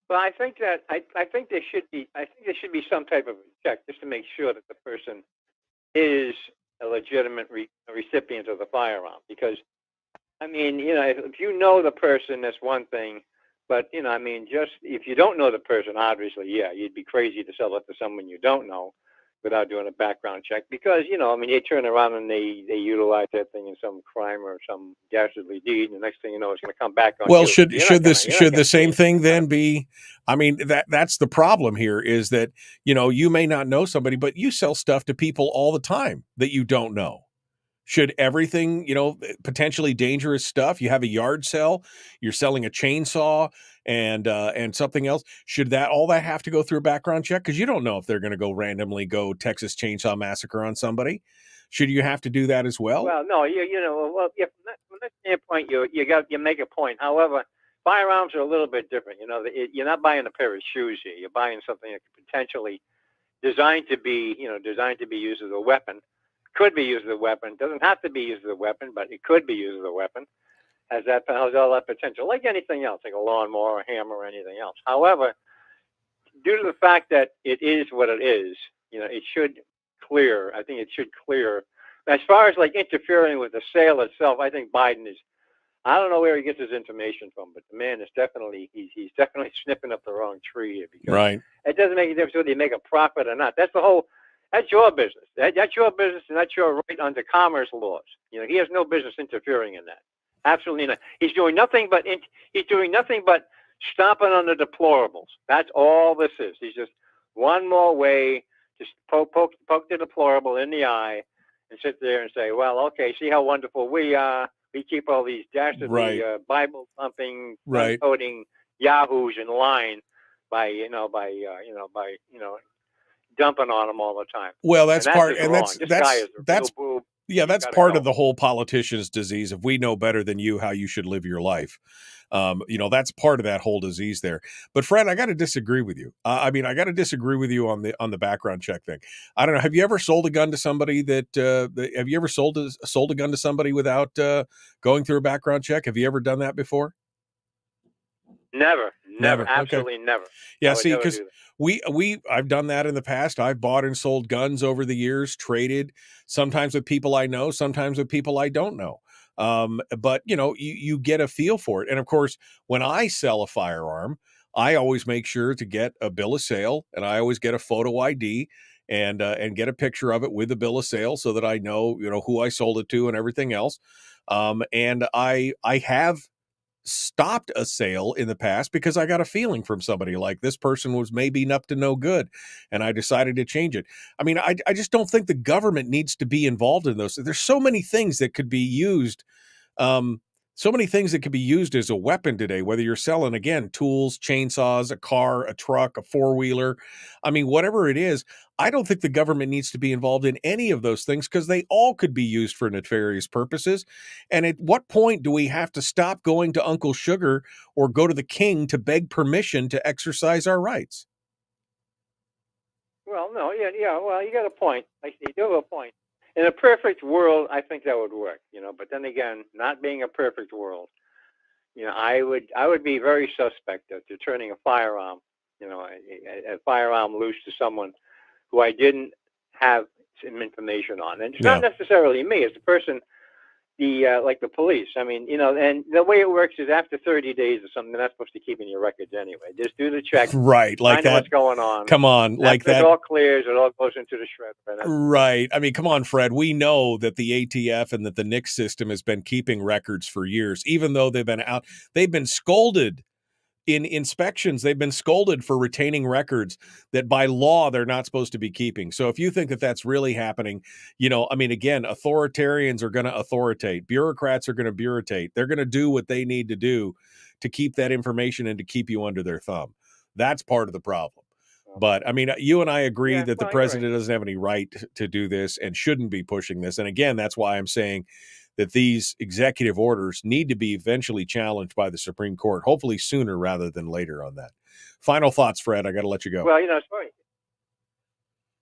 Well, I think there should be some type of check just to make sure that the person is a legitimate recipient of the firearm. Because, if you know the person, that's one thing. But, just if you don't know the person, obviously, yeah, you'd be crazy to sell it to someone you don't know. without doing a background check because, I mean, they turn around and they utilize that thing in some crime or some dastardly deed, and the next thing you know, it's going to come back on Well, you. should the same thing then be? I mean, that's the problem here is that, you may not know somebody, but you sell stuff to people all the time that you don't know. Should everything, potentially dangerous stuff, you have a yard sale, you're selling a chainsaw and something else, should all that have to go through a background check? Because you don't know if they're going to randomly go Texas Chainsaw Massacre on somebody. Should you have to do that as well? Well, no, from that standpoint, you make a point. However, firearms are a little bit different. You're not buying a pair of shoes here. You're buying something that could potentially designed to be used as a weapon. Could be used as a weapon. Doesn't have to be used as a weapon, but it could be used as a weapon. Has all that potential, like anything else, like a lawnmower, a hammer, or anything else. However, due to the fact that it is what it is, it should clear. I think it should clear. As far as like interfering with the sale itself, I think Biden is. I don't know where he gets his information from, but the man is definitely he's definitely snipping up the wrong tree here because right. It doesn't make a difference whether you make a profit or not. That's your business. That's your business, and that's your right under commerce laws. He has no business interfering in that. Absolutely not. He's doing nothing but stomping on the deplorables. That's all this is. He's just one more way to poke the deplorable in the eye and sit there and say, "Well, okay, see how wonderful we are. We keep all these dastardly Bible thumping, coding yahoos in line by dumping on them all the time." Well, that's part, and that's part of the whole politician's disease. If we know better than you how you should live your life, that's part of that whole disease there. But Fred, I got to disagree with you. I got to disagree with you on the background check thing. I don't know. Have you ever sold a gun to somebody have you ever sold a gun to somebody without going through a background check? Have you ever done that before? Never, absolutely okay. Never. Yeah, see, because I've done that in the past. I've bought and sold guns over the years, traded, sometimes with people I know, sometimes with people I don't know. But you get a feel for it. And of course, when I sell a firearm, I always make sure to get a bill of sale, and I always get a photo ID and get a picture of it with the bill of sale so that I know, who I sold it to and everything else. And I have stopped a sale in the past because I got a feeling from somebody like this person was maybe up to no good, and I decided to change it. I mean, I just don't think the government needs to be involved in those. There's so many things that could be used. So many things that could be used as a weapon today, whether you're selling, again, tools, chainsaws, a car, a truck, a four-wheeler. I mean, whatever it is, I don't think the government needs to be involved in any of those things because they all could be used for nefarious purposes. And at what point do we have to stop going to Uncle Sugar or go to the king to beg permission to exercise our rights? Well, no, well, you got a point. You do have a point. In a perfect world, I think that would work, but then again, not being a perfect world, I would be very suspect of turning a firearm, a firearm loose to someone who I didn't have some information on. And it's not necessarily me, it's the person, like the police. I mean, and the way it works is after 30 days or something, they're not supposed to keep in your records anyway. Just do the check. Right. Like find that. What's going on. Come on. Like that. It all clears. It all goes into the shredder. Right. I mean, come on, Fred. We know that the ATF and that the NICS system has been keeping records for years, even though they've been out. They've been scolded in inspections. They've been scolded for retaining records that by law they're not supposed to be keeping. So if you think that that's really happening, I mean, again, authoritarians are going to authoritate. Bureaucrats are going to bureaucrate. They're going to do what they need to do to keep that information and to keep you under their thumb. That's part of the problem. But I mean, you and I agree that the president doesn't have any right to do this and shouldn't be pushing this. And again, that's why I'm saying that these executive orders need to be eventually challenged by the Supreme Court, hopefully sooner rather than later on that. Final thoughts, Fred. I got to let you go. Well, it's funny.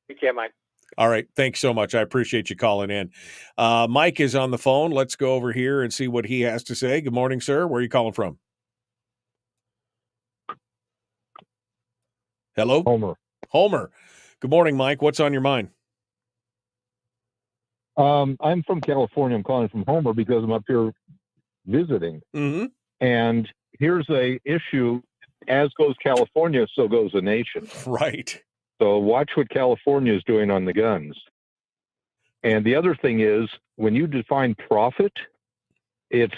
Take care, Mike. All right. Thanks so much. I appreciate you calling in. Mike is on the phone. Let's go over here and see what he has to say. Good morning, sir. Where are you calling from? Hello? Homer. Good morning, Mike. What's on your mind? I'm from California. I'm calling from Homer because I'm up here visiting. Mm-hmm. And here's a issue. As goes California, so goes the nation. Right. So watch what California is doing on the guns. And the other thing is, when you define profit, it's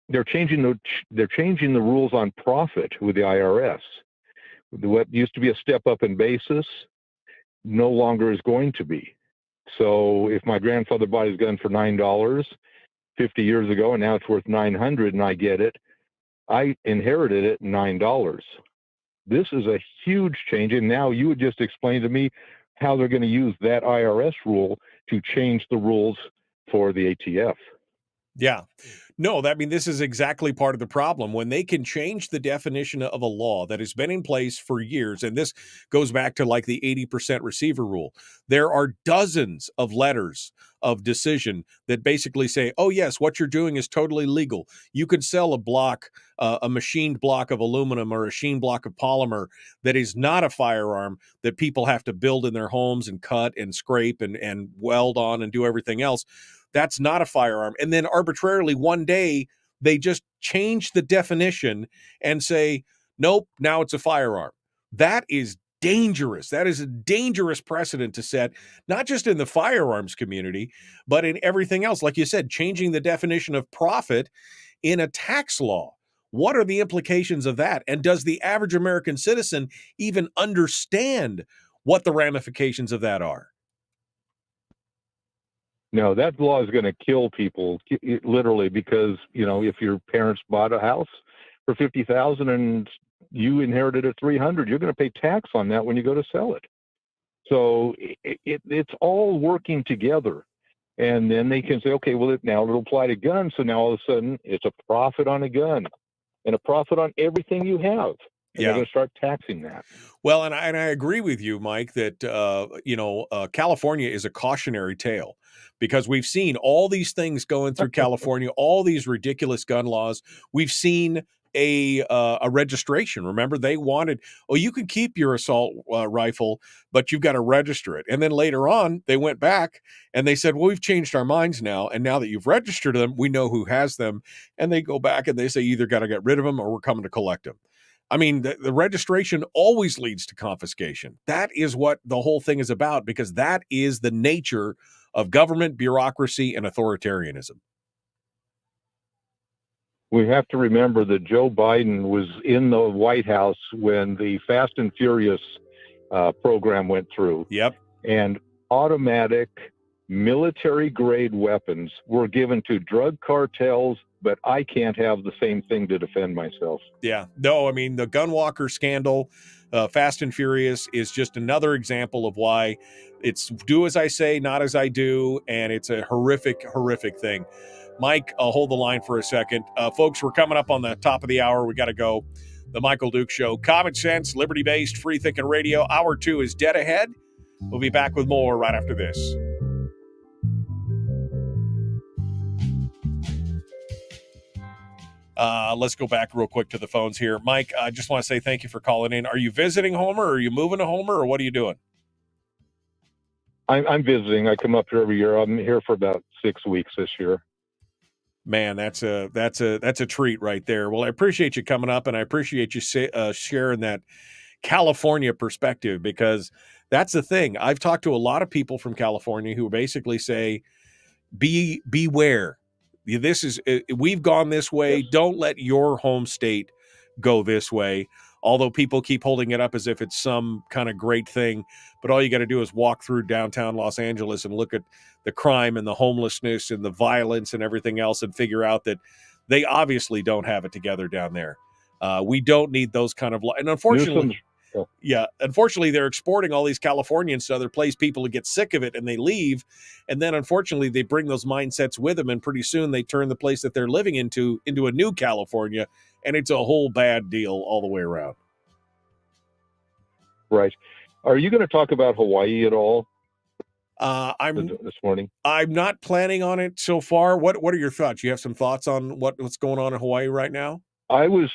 they're changing the rules on profit with the IRS. What used to be a step up in basis no longer is going to be. So if my grandfather bought his gun for $9 50 years ago, and now it's worth $900, and I get it, I inherited it $9. This is a huge change, and now you would just explain to me how they're going to use that IRS rule to change the rules for the ATF. Yeah. No, this is exactly part of the problem. When they can change the definition of a law that has been in place for years, and this goes back to like the 80% receiver rule, there are dozens of letters of decision that basically say, oh, yes, what you're doing is totally legal. You could sell a block, a machined block of aluminum or a sheen block of polymer that is not a firearm that people have to build in their homes and cut and scrape and weld on and do everything else. That's not a firearm. And then arbitrarily one day they just change the definition and say, nope, now it's a firearm. That is dangerous. That is a dangerous precedent to set, not just in the firearms community, but in everything else. Like you said, changing the definition of profit in a tax law. What are the implications of that? And does the average American citizen even understand what the ramifications of that are? No, that law is going to kill people, literally, because, if your parents bought a house for $50,000 and you inherited it at $300, you're going to pay tax on that when you go to sell it. So it's all working together. And then they can say, okay, well, now it'll apply to guns. So now all of a sudden it's a profit on a gun and a profit on everything you have. And they're going to start taxing that. Well, and I agree with you, Mike, that, California is a cautionary tale because we've seen all these things going through California, all these ridiculous gun laws. We've seen a registration. Remember, they wanted, you can keep your assault rifle, but you've got to register it. And then later on, they went back and they said, well, we've changed our minds now. And now that you've registered them, we know who has them. And they go back and they say, either got to get rid of them or we're coming to collect them. The registration always leads to confiscation. That is what the whole thing is about, because that is the nature of government, bureaucracy, and authoritarianism. We have to remember that Joe Biden was in the White House when the Fast and Furious program went through. Yep. And automatic military-grade weapons were given to drug cartels, but I can't have the same thing to defend myself. Yeah. No, the Gunwalker scandal, Fast and Furious, is just another example of why it's do as I say, not as I do, and it's a horrific, horrific thing. Mike, hold the line for a second. Folks, we're coming up on the top of the hour. We got to go. The Michael Duke Show. Common sense, liberty-based, free-thinking radio. Hour 2 is dead ahead. We'll be back with more right after this. Let's go back real quick to the phones here. Mike, I just want to say thank you for calling in. Are you visiting Homer? Or are you moving to Homer? Or what are you doing? I'm visiting. I come up here every year. I'm here for about 6 weeks this year. Man, that's a treat right there. Well, I appreciate you coming up, and I appreciate you sharing that California perspective, because that's the thing. I've talked to a lot of people from California who basically say, beware. We've gone this way. Yes. Don't let your home state go this way. Although people keep holding it up as if it's some kind of great thing. But all you got to do is walk through downtown Los Angeles and look at the crime and the homelessness and the violence and everything else and figure out that they obviously don't have it together down there. We don't need those kind of and unfortunately, unfortunately, they're exporting all these Californians to other places. People get sick of it and they leave. And then unfortunately, they bring those mindsets with them. And pretty soon they turn the place that they're living into a new California. And it's a whole bad deal all the way around. Right. Are you going to talk about Hawaii at all? This morning. I'm not planning on it so far. What are your thoughts? You have some thoughts on what's going on in Hawaii right now? I was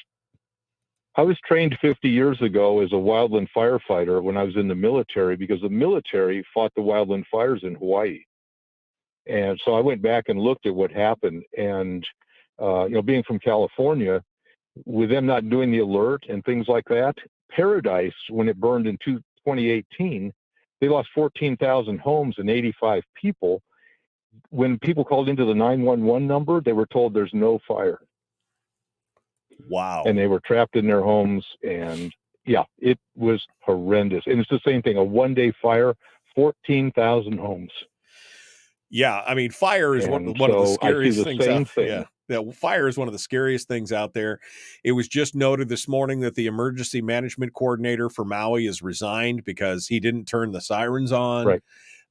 trained 50 years ago as a wildland firefighter when I was in the military, because the military fought the wildland fires in Hawaii. And so I went back and looked at what happened. And, being from California, with them not doing the alert and things like that, Paradise, when it burned in 2018, they lost 14,000 homes and 85 people. When people called into the 911 number, they were told there's no fire. Wow. And they were trapped in their homes. And yeah, it was horrendous. And it's the same thing, a one-day fire, 14,000 homes. Yeah, I mean, fire is one of the scariest things out there. Yeah, fire is one of the scariest things out there. It was just noted this morning that the emergency management coordinator for Maui is resigned because he didn't turn the sirens on. Right.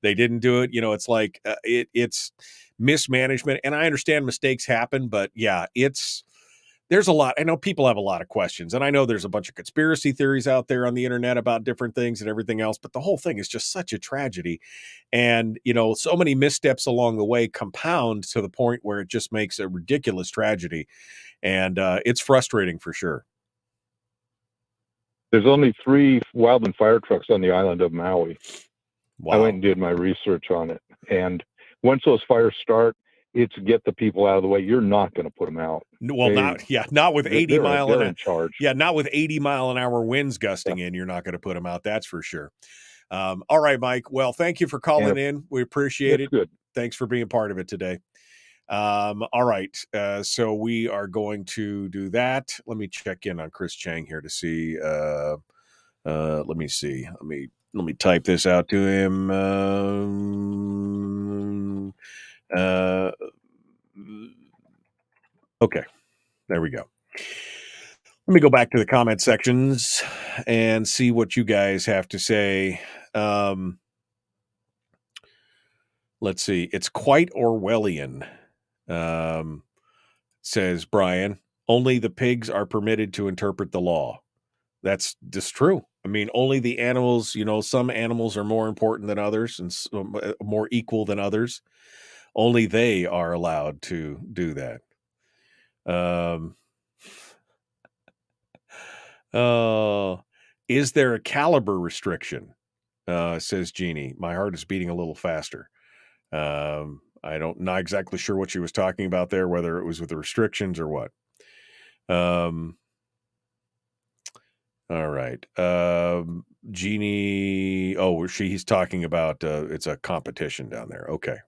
They didn't do it. You know, it's like it's mismanagement. And I understand mistakes happen, but yeah, there's a lot. I know people have a lot of questions, and I know there's a bunch of conspiracy theories out there on the internet about different things and everything else, but the whole thing is just such a tragedy. And, you know, so many missteps along the way compound to the point where it just makes a ridiculous tragedy. And it's frustrating for sure. There's only 3 wildland fire trucks on the island of Maui. Wow. I went and did my research on it. And once those fires start, it's get the people out of the way. You're not going to put them out. Well, not with 80 mile an hour. In charge. Yeah, not with 80 mile an hour winds gusting in. You're not going to put them out. That's for sure. All right, Mike. Well, thank you for calling in. We appreciate it. Good. Thanks for being part of it today. All right. So we are going to do that. Let me check in on Chris Cheng here to see. Let me see. Let me type this out to him. Okay, there we go. Let me go back to the comment sections and see what you guys have to say. Let's see. It's quite Orwellian, says Brian. Only the pigs are permitted to interpret the law. That's just true. I mean, only the animals, you know, some animals are more important than others and more equal than others. Only they are allowed to do that. Is there a caliber restriction? Says Jeannie. My heart is beating a little faster. Not exactly sure what she was talking about there, whether it was with the restrictions or what. All right. Jeannie. Oh, he's talking about it's a competition down there. Okay.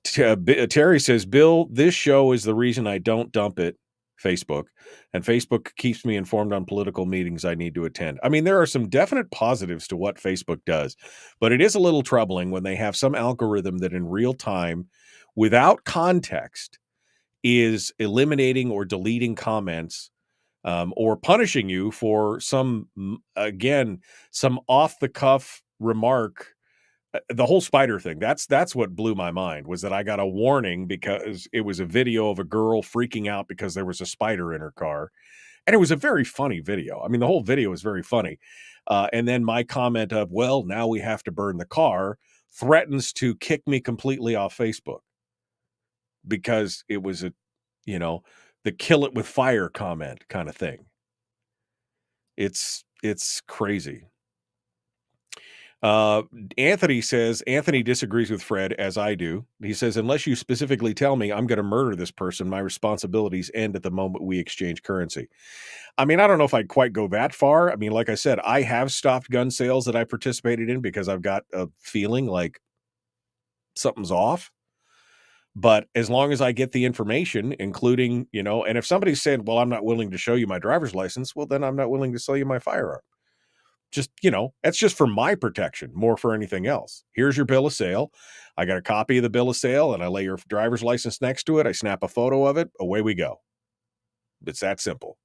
Terry says, Bill, this show is the reason I don't dump it, Facebook, and Facebook keeps me informed on political meetings I need to attend. I mean, there are some definite positives to what Facebook does, but it is a little troubling when they have some algorithm that in real time, without context, is eliminating or deleting comments or punishing you for some off-the-cuff remark. The whole spider thing, that's what blew my mind, was that I got a warning because it was a video of a girl freaking out because there was a spider in her car. And it was a very funny video. I mean, the whole video was very funny. And then my comment of, well, now we have to burn the car, threatens to kick me completely off Facebook because it was the kill it with fire comment kind of thing. It's crazy. Anthony disagrees with Fred, as I do. He says, unless you specifically tell me I'm going to murder this person, my responsibilities end at the moment we exchange currency. I mean, I don't know if I'd quite go that far. I mean, like I said, I have stopped gun sales that I participated in because I've got a feeling like something's off. But as long as I get the information, including, and if somebody said, well, I'm not willing to show you my driver's license, well, then I'm not willing to sell you my firearm. Just, that's just for my protection, more for anything else. Here's your bill of sale. I got a copy of the bill of sale and I lay your driver's license next to it. I snap a photo of it. Away we go. It's that simple.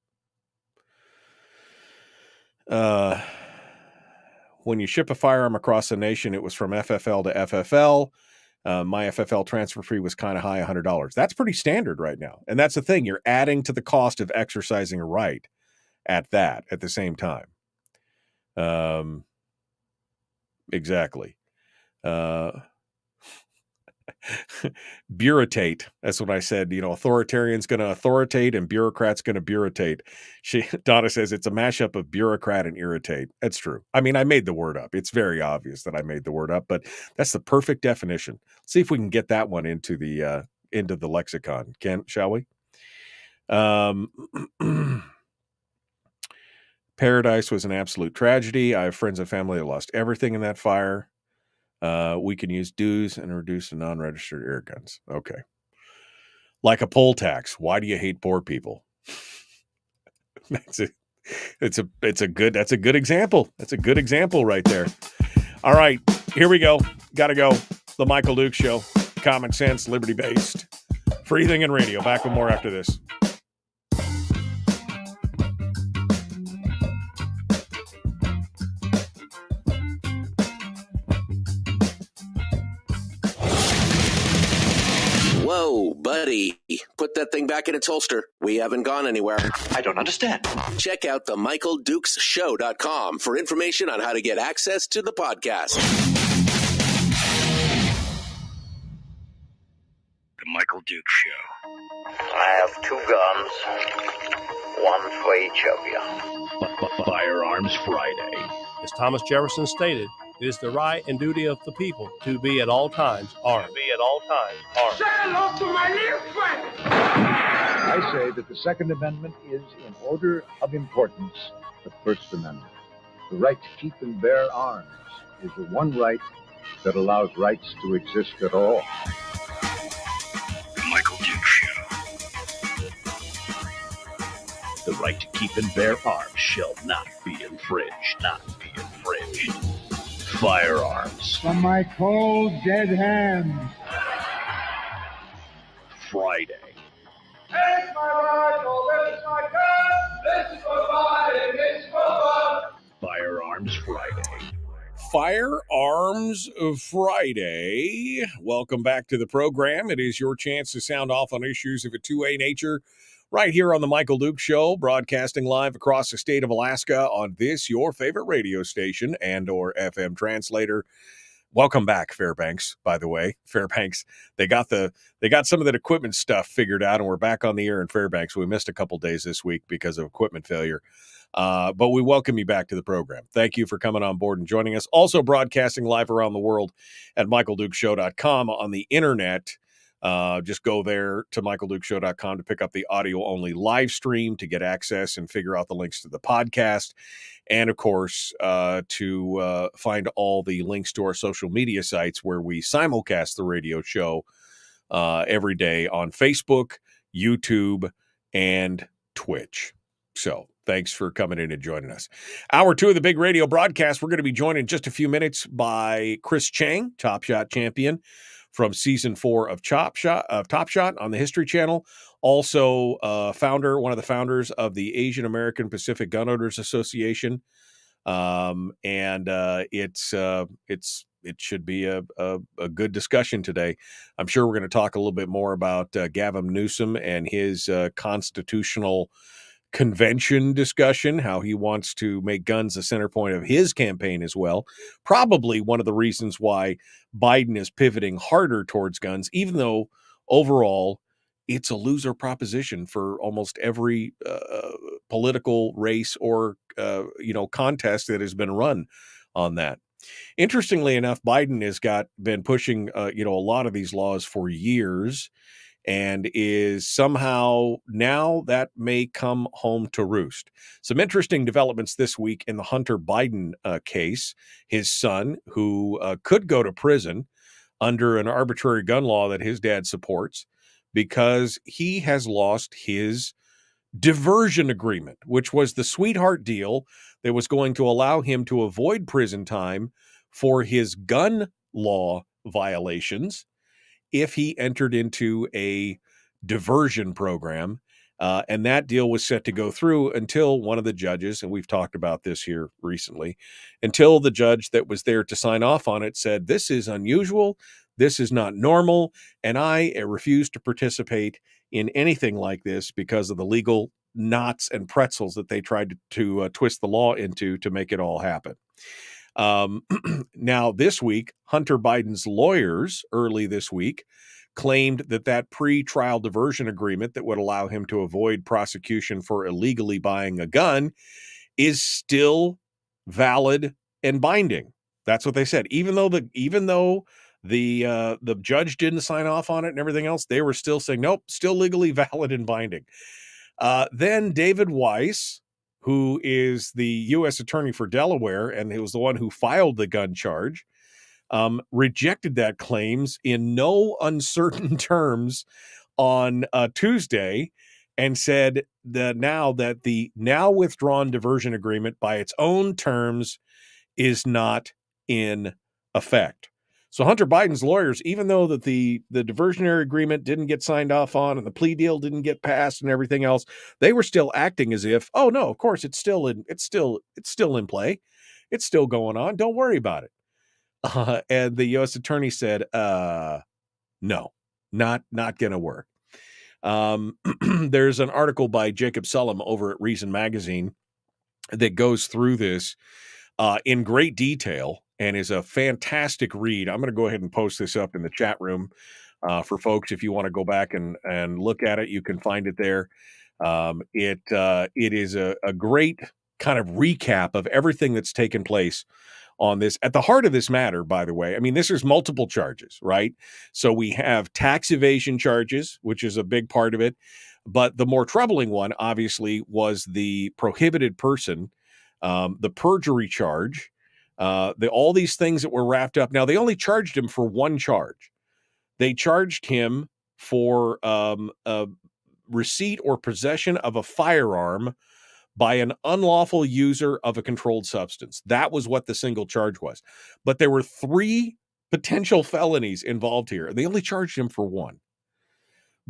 When you ship a firearm across the nation, it was from FFL to FFL. My FFL transfer fee was kind of high, $100. That's pretty standard right now. And that's the thing. You're adding to the cost of exercising a right at the same time. Exactly. Bureaucrate. That's what I said. Authoritarian's going to authoritate and bureaucrat's going to bureaucrate. Donna says it's a mashup of bureaucrat and irritate. That's true. I mean, I made the word up. It's very obvious that I made the word up, but that's the perfect definition. Let's see if we can get that one into the lexicon. Shall we? Paradise was an absolute tragedy. I have friends and family that lost everything in that fire. We can use dues and reduce the non-registered air guns. Okay. Like a poll tax. Why do you hate poor people? That's a good example. That's a good example right there. All right, here we go. Gotta go. The Michael Duke Show. Common sense, liberty-based. Free thing in radio. Back with more after this. Whoa, buddy. Put that thing back in its holster. We haven't gone anywhere. I don't understand. Check out the MichaelDukesShow.com for information on how to get access to the podcast. The Michael Duke Show. I have 2 guns, one for each of you. Firearms Friday. As Thomas Jefferson stated, it is the right and duty of the people to be at all times armed. Say hello to my little friend. I say that the Second Amendment is, in order of importance, the First Amendment. The right to keep and bear arms is the one right that allows rights to exist at all. The Michael Duke Show. The right to keep and bear arms shall not be infringed. Firearms. From my cold, dead hands. Friday. Take my rifle, this is my gun. This is for fighting, this is for fun. Firearms Friday. Firearms Friday. Welcome back to the program. It is your chance to sound off on issues of a 2A nature right here on the Michael Duke Show, broadcasting live across the state of Alaska on this, your favorite radio station and or FM translator. Welcome back, Fairbanks, by the way. Fairbanks, they got some of that equipment stuff figured out, and we're back on the air in Fairbanks. We missed a couple days this week because of equipment failure. But we welcome you back to the program. Thank you for coming on board and joining us. Also broadcasting live around the world at michaeldukeshow.com on the internet. Just go there to michaeldukeshow.com to pick up the audio-only live stream to get access and figure out the links to the podcast. And, of course, to find all the links to our social media sites where we simulcast the radio show every day on Facebook, YouTube, and Twitch. So thanks for coming in and joining us. Hour 2 of the big radio broadcast. We're going to be joined in just a few minutes by Chris Cheng, Top Shot champion from season 4 of Top Shot on the History Channel. Also, one of the founders of the Asian American Pacific Gun Owners Association. It should be a good discussion today. I'm sure we're going to talk a little bit more about Gavin Newsom and his constitutional convention discussion, how he wants to make guns the center point of his campaign as well. Probably one of the reasons why Biden is pivoting harder towards guns, even though overall it's a loser proposition for almost every political race or contest that has been run on that. Interestingly enough, Biden has been pushing a lot of these laws for years, and is somehow now that may come home to roost. Some interesting developments this week in the Hunter Biden case. His son, who could go to prison under an arbitrary gun law that his dad supports, because he has lost his diversion agreement, which was the sweetheart deal that was going to allow him to avoid prison time for his gun law violations if he entered into a diversion program. And that deal was set to go through until one of the judges, and we've talked about this here recently, until the judge that was there to sign off on it said, this is unusual, this is not normal, and I refuse to participate in anything like this because of the legal knots and pretzels that they tried to twist the law into to make it all happen. Now, this week, Hunter Biden's lawyers early this week claimed that pre-trial diversion agreement that would allow him to avoid prosecution for illegally buying a gun is still valid and binding. That's what they said. Even though the judge didn't sign off on it and everything else, they were still saying, nope, still legally valid and binding. Then David Weiss, who is the U.S. Attorney for Delaware, and he was the one who filed the gun charge, rejected that claims in no uncertain terms on Tuesday, and said that the now withdrawn diversion agreement by its own terms is not in effect. So Hunter Biden's lawyers, even though that the diversionary agreement didn't get signed off on and the plea deal didn't get passed and everything else, they were still acting as if, oh no, of course it's still in play. It's still going on. Don't worry about it. And the U.S. attorney said, no, not going to work. There's an article by Jacob Sullum over at Reason Magazine that goes through this in great detail and is a fantastic read. I'm going to go ahead and post this up in the chat room for folks. If you want to go back and look at it, you can find it there. It is a great kind of recap of everything that's taken place on this. At the heart of this matter, by the way, I mean, this is multiple charges, right? So we have tax evasion charges, which is a big part of it. But the more troubling one, obviously, was the prohibited person, the perjury charge, all these things that were wrapped up. Now, they only charged him for one charge. They charged him for receipt or possession of a firearm by an unlawful user of a controlled substance. That was what the single charge was. But there were 3 potential felonies involved here. They only charged him for one.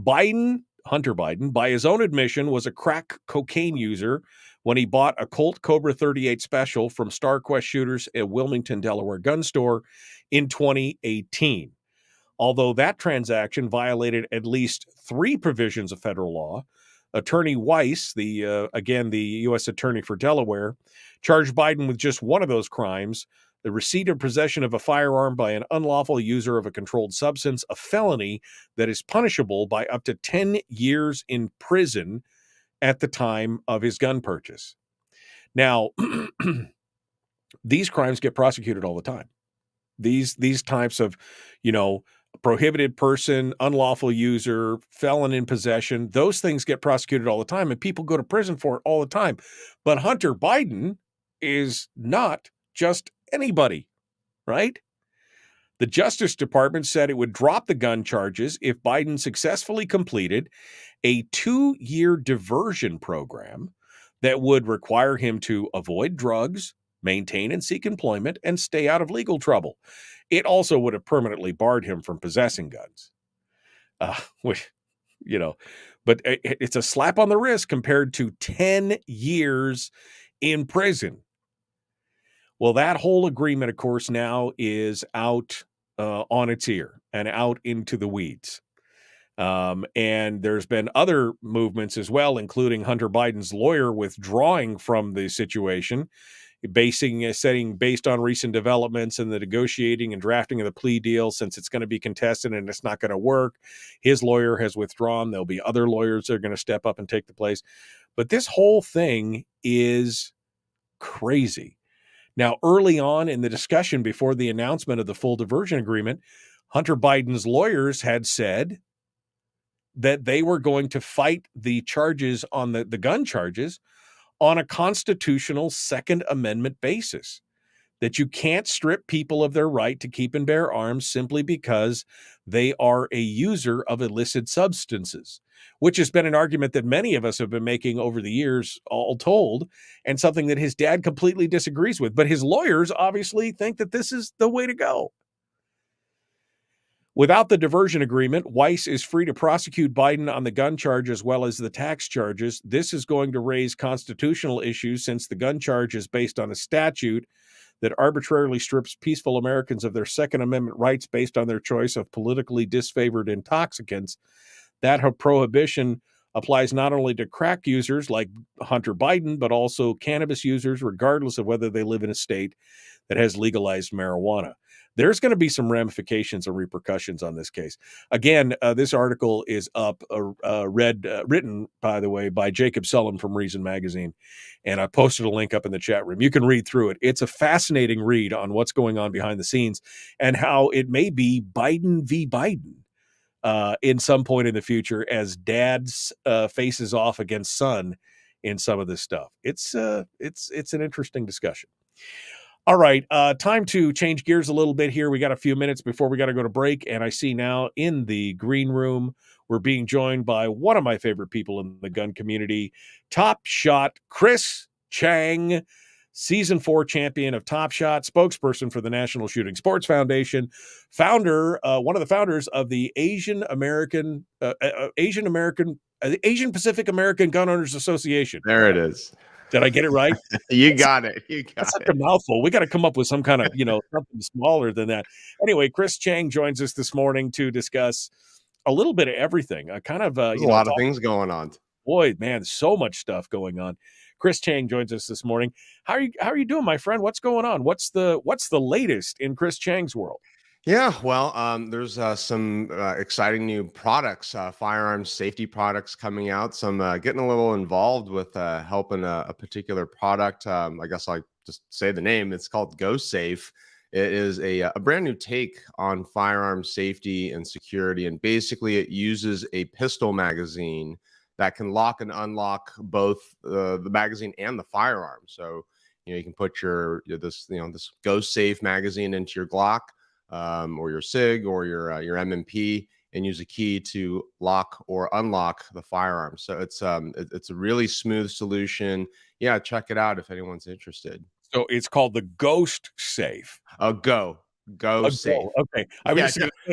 Hunter Biden, by his own admission, was a crack cocaine user when he bought a Colt Cobra 38 Special from StarQuest Shooters at Wilmington, Delaware gun store in 2018. Although that transaction violated at least 3 provisions of federal law, Attorney Weiss, the U.S. Attorney for Delaware, charged Biden with just one of those crimes, the receipt or possession of a firearm by an unlawful user of a controlled substance, a felony that is punishable by up to 10 years in prison at the time of his gun purchase. Now, these crimes get prosecuted all the time. These types of, prohibited person, unlawful user, felon in possession, those things get prosecuted all the time, and people go to prison for it all the time. But Hunter Biden is not just anybody, right? The Justice Department said it would drop the gun charges if Biden successfully completed a 2-year diversion program that would require him to avoid drugs, maintain and seek employment, and stay out of legal trouble. It also would have permanently barred him from possessing guns. But it's a slap on the wrist compared to 10 years in prison. Well, that whole agreement, of course, now is out on its ear and out into the weeds. And there's been other movements as well, including Hunter Biden's lawyer withdrawing from the situation, based on recent developments and the negotiating and drafting of the plea deal, since it's going to be contested and it's not going to work. His lawyer has withdrawn. There'll be other lawyers that are going to step up and take the place. But this whole thing is crazy. Now, early on in the discussion before the announcement of the full diversion agreement, Hunter Biden's lawyers had said that they were going to fight the charges on the gun charges on a constitutional Second Amendment basis, that you can't strip people of their right to keep and bear arms simply because they are a user of illicit substances, which has been an argument that many of us have been making over the years, all told, and something that his dad completely disagrees with. But his lawyers obviously think that this is the way to go. Without the diversion agreement, Weiss is free to prosecute Biden on the gun charge as well as the tax charges. This is going to raise constitutional issues since the gun charge is based on a statute that arbitrarily strips peaceful Americans of their Second Amendment rights based on their choice of politically disfavored intoxicants. That prohibition applies not only to crack users like Hunter Biden, but also cannabis users, regardless of whether they live in a state that has legalized marijuana. There's going to be some ramifications and repercussions on this case. Again, this article is up, written, by the way, by Jacob Sullum from Reason Magazine, and I posted a link up in the chat room. You can read through it. It's a fascinating read on what's going on behind the scenes and how it may be Biden v. Biden in some point in the future as dad faces off against son in some of this stuff. It's an interesting discussion. All right, time to change gears a little bit here. We got a few minutes before we got to go to break, and I see now in the green room we're being joined by one of my favorite people in the gun community, Top Shot Chris Cheng, Season 4 champion of Top Shot, spokesperson for the National Shooting Sports Foundation, founder, one of the founders of the Asian Pacific American Gun Owners Association. There it is. Did I get it right? You got it. That's such a mouthful. We got to come up with some kind of, something smaller than that. Anyway, Chris Cheng joins us this morning to discuss a little bit of everything. A lot of things going on. Boy, man, so much stuff going on. Chris Cheng joins us this morning. How are you doing, my friend? What's going on? What's the latest in Chris Cheng's world? Yeah, well, there's some exciting new products, firearms safety products coming out. So I'm getting a little involved with helping a particular product. I guess I'll just say the name. It's called Go Safe. It is a brand new take on firearm safety and security. And basically it uses a pistol magazine that can lock and unlock both the magazine and the firearm. So, you can put this Go Safe magazine into your Glock, or your SIG or your M&P, and use a key to lock or unlock the firearm. So it's a really smooth solution. Yeah, check it out if anyone's interested. So it's called the Ghost Safe. Go Safe. Okay.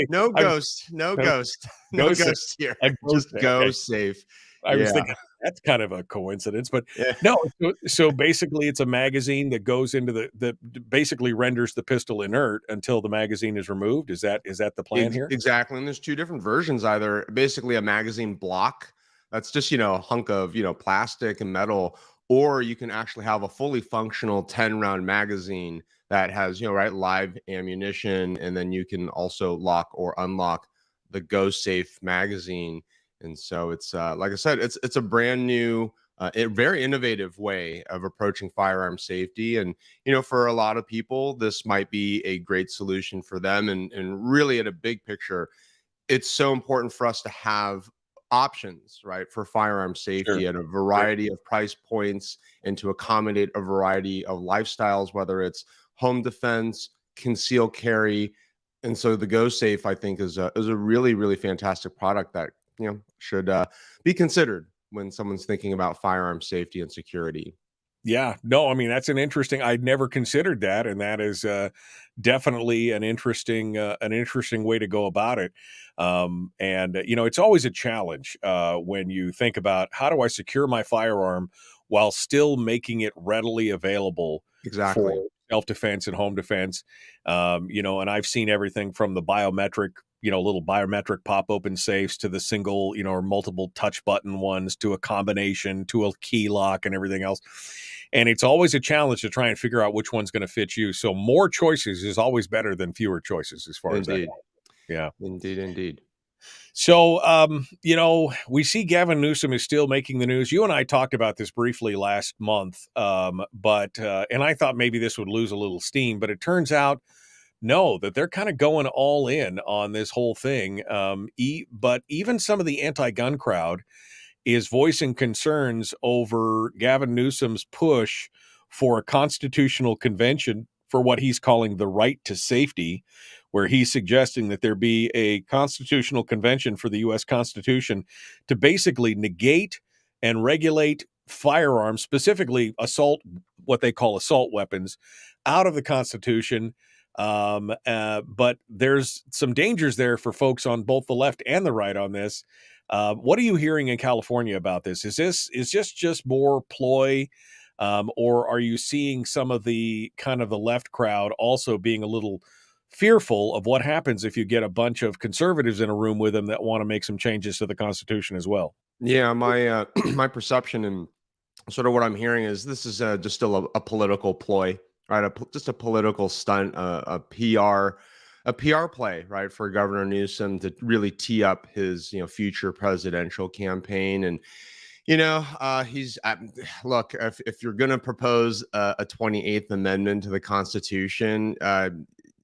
No ghost here. Just Go Safe. I was thinking that's kind of a coincidence, but no. So basically, it's a magazine that goes into the basically renders the pistol inert until the magazine is removed. Is that the plan here? Exactly. And there's two different versions. Either basically a magazine block that's just a hunk of plastic and metal, or you can actually have a fully functional 10-round magazine that has live ammunition, and then you can also lock or unlock the Go Safe magazine. And so it's like I said, it's a brand new, very innovative way of approaching firearm safety. And, for a lot of people, this might be a great solution for them. And really at a big picture, it's so important for us to have options, right, for firearm safety at a variety of price points and to accommodate a variety of lifestyles, whether it's home defense, concealed carry. And so the Go Safe, I think, is a really, really fantastic product that should be considered when someone's thinking about firearm safety and security. Yeah, no, I mean, that's I'd never considered that. And that is definitely an interesting way to go about it. And it's always a challenge when you think about how do I secure my firearm while still making it readily available for self-defense and home defense. And I've seen everything from the biometric, little biometric pop open safes to the single, or multiple touch button ones to a combination to a key lock and everything else. And it's always a challenge to try and figure out which one's going to fit you. So more choices is always better than fewer choices as far as that. Yeah. Indeed. So, we see Gavin Newsom is still making the news. You and I talked about this briefly last month, but I thought maybe this would lose a little steam, but it turns out, no, that they're kind of going all in on this whole thing. But even some of the anti-gun crowd is voicing concerns over Gavin Newsom's push for a constitutional convention for what he's calling the right to safety, where he's suggesting that there be a constitutional convention for the U.S. Constitution to basically negate and regulate firearms, specifically what they call assault weapons, out of the Constitution. But there's some dangers there for folks on both the left and the right on this. What are you hearing in California about this? Is this just more ploy, or are you seeing some of the kind of the left crowd also being a little fearful of what happens if you get a bunch of conservatives in a room with them that want to make some changes to the Constitution as well? Yeah, my my perception and sort of what I'm hearing is this is just still a political ploy, right? Just a political stunt, a PR play, right, for Governor Newsom to really tee up his future presidential campaign. And he's look, if you're going to propose a 28th Amendment to the Constitution,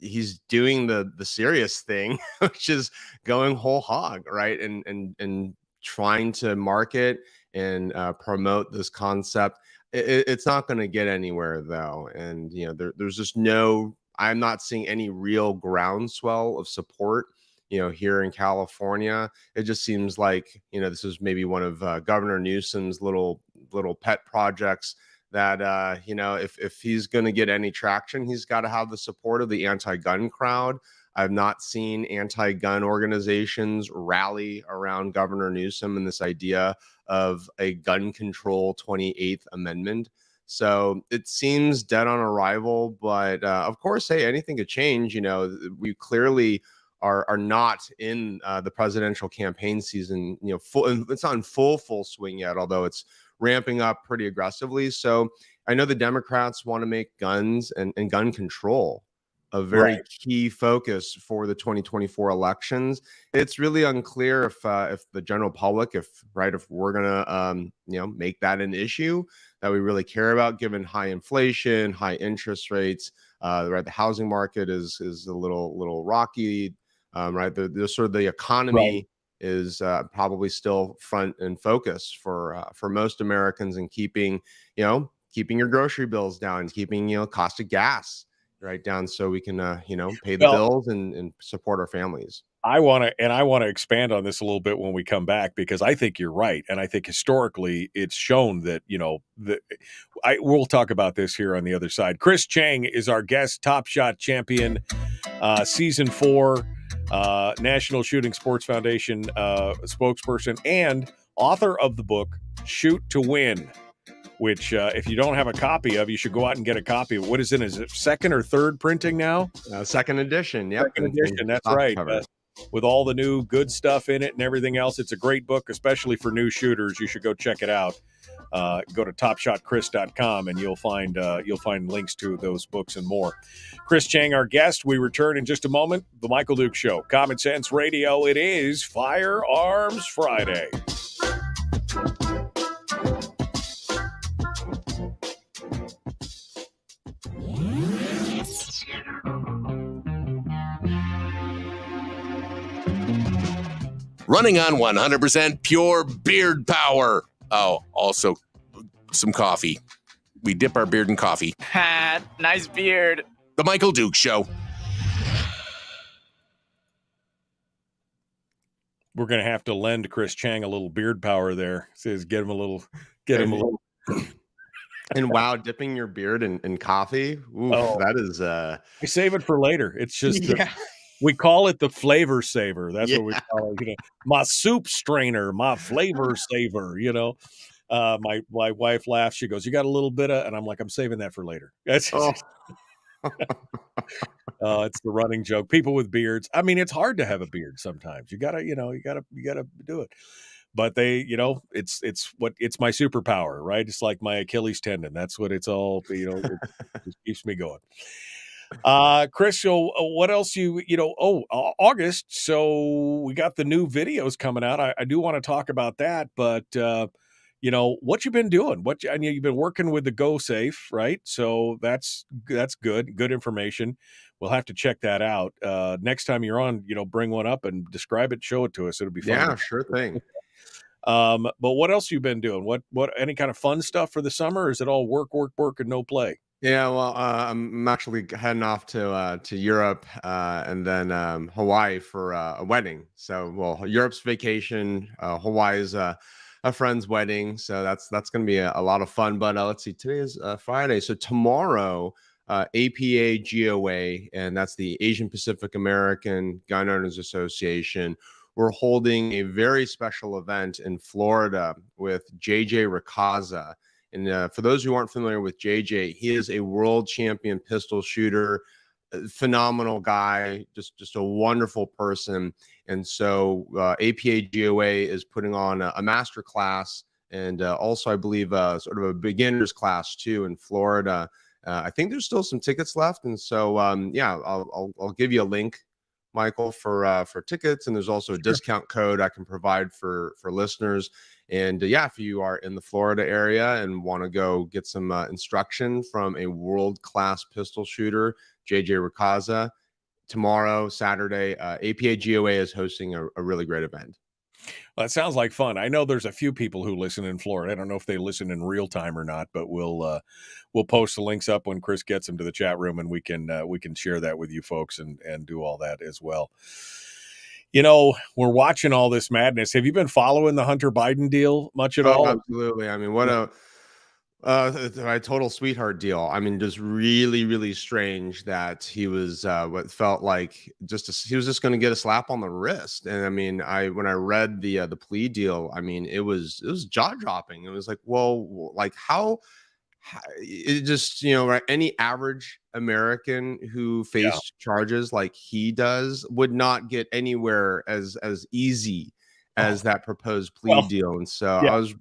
he's doing the serious thing, which is going whole hog, right, and trying to market and promote this concept. It's not going to get anywhere, though. And, there's just I'm not seeing any real groundswell of support, here in California. It just seems like, this is maybe one of Governor Newsom's little pet projects that, if he's going to get any traction, he's got to have the support of the anti-gun crowd. I've not seen anti-gun organizations rally around Governor Newsom and this idea of a gun control 28th Amendment. So it seems dead on arrival, but of course, hey, anything could change. We clearly are not in the presidential campaign season, it's not in full swing yet, although it's ramping up pretty aggressively. So I know the Democrats want to make guns and gun control a very key focus for the 2024 elections. It's really unclear if the general public, if we're gonna make that an issue that we really care about, given high inflation, high interest rates. The housing market is a little rocky. The sort of the economy is probably still front and focus for most Americans, and keeping your grocery bills down, keeping cost of gas down, so we can pay the bills and support our families. I want to expand on this a little bit when we come back, because I think you're right, and I think historically it's shown that we'll talk about this here on the other side. Chris Cheng is our guest, Top Shot champion, season 4, National Shooting Sports Foundation spokesperson, and author of the book Shoot to Win, which if you don't have a copy of, you should go out and get a copy of. What is it? Is it second or third printing now? Second edition. Yep. Second edition. That's right. With all the new good stuff in it and everything else. It's a great book, especially for new shooters. You should go check it out. Go to topshotchris.com and you'll find links to those books and more. Chris Cheng, our guest. We return in just a moment. The Michael Duke Show, Common Sense Radio. It is Firearms Friday. Running on 100% pure beard power. Oh, also some coffee. We dip our beard in coffee. Ha, nice beard. The Michael Duke Show. We're going to have to lend Chris Cheng a little beard power there. Says get him a little. And wow, dipping your beard in coffee. Ooh, that is we save it for later. It's just we call it the flavor saver. That's what we call it. My soup strainer, my flavor saver. My wife laughs. She goes, "You got a little bit of," and I'm like, "I'm saving that for later." That's it's the running joke. People with beards. I mean, it's hard to have a beard sometimes. You gotta do it. But they, it's my superpower, right? It's like my Achilles tendon. That's what it's all. It just keeps me going. Chris, so what else August. So we got the new videos coming out. I do want to talk about that, but what you've been doing, you've been working with the Go Safe, right? So that's good information. We'll have to check that out. Next time you're on, bring one up and describe it, show it to us. It'll be fun. Yeah, sure thing. But what else you been doing? What any kind of fun stuff for the summer? Or is it all work and no play? Yeah, well, I'm actually heading off to Europe and then Hawaii for a wedding. So, Europe's vacation, Hawaii's a friend's wedding. So that's going to be a lot of fun. But let's see, today is Friday. So tomorrow, APA GOA, and that's the Asian Pacific American Gun Owners Association. We're holding a very special event in Florida with JJ Ricazza. And for those who aren't familiar with JJ, he is a world champion pistol shooter, phenomenal guy, just a wonderful person. And so APA GOA is putting on a master class and also, I believe, sort of a beginner's class too in Florida. I think there's still some tickets left. And so, I'll give you a link, Michael, for tickets. And there's also a discount code I can provide for listeners. And if you are in the Florida area and want to go get some instruction from a world-class pistol shooter, JJ Ricazza, tomorrow, Saturday, APA GOA is hosting a really great event. Well, that sounds like fun. I know there's a few people who listen in Florida. I don't know if they listen in real time or not, but we'll post the links up when Chris gets them to the chat room, and we can share that with you folks and do all that as well. You know, we're watching all this madness. Have you been following the Hunter Biden deal much at all? Absolutely. I mean, what a total sweetheart deal. I mean, just really, really strange that he was what felt like he was just going to get a slap on the wrist. And I mean, when I read the plea deal, I mean, it was jaw dropping. It was like, well, like how it just, right, any average American who faced charges like he does would not get anywhere as easy as that proposed plea deal. And so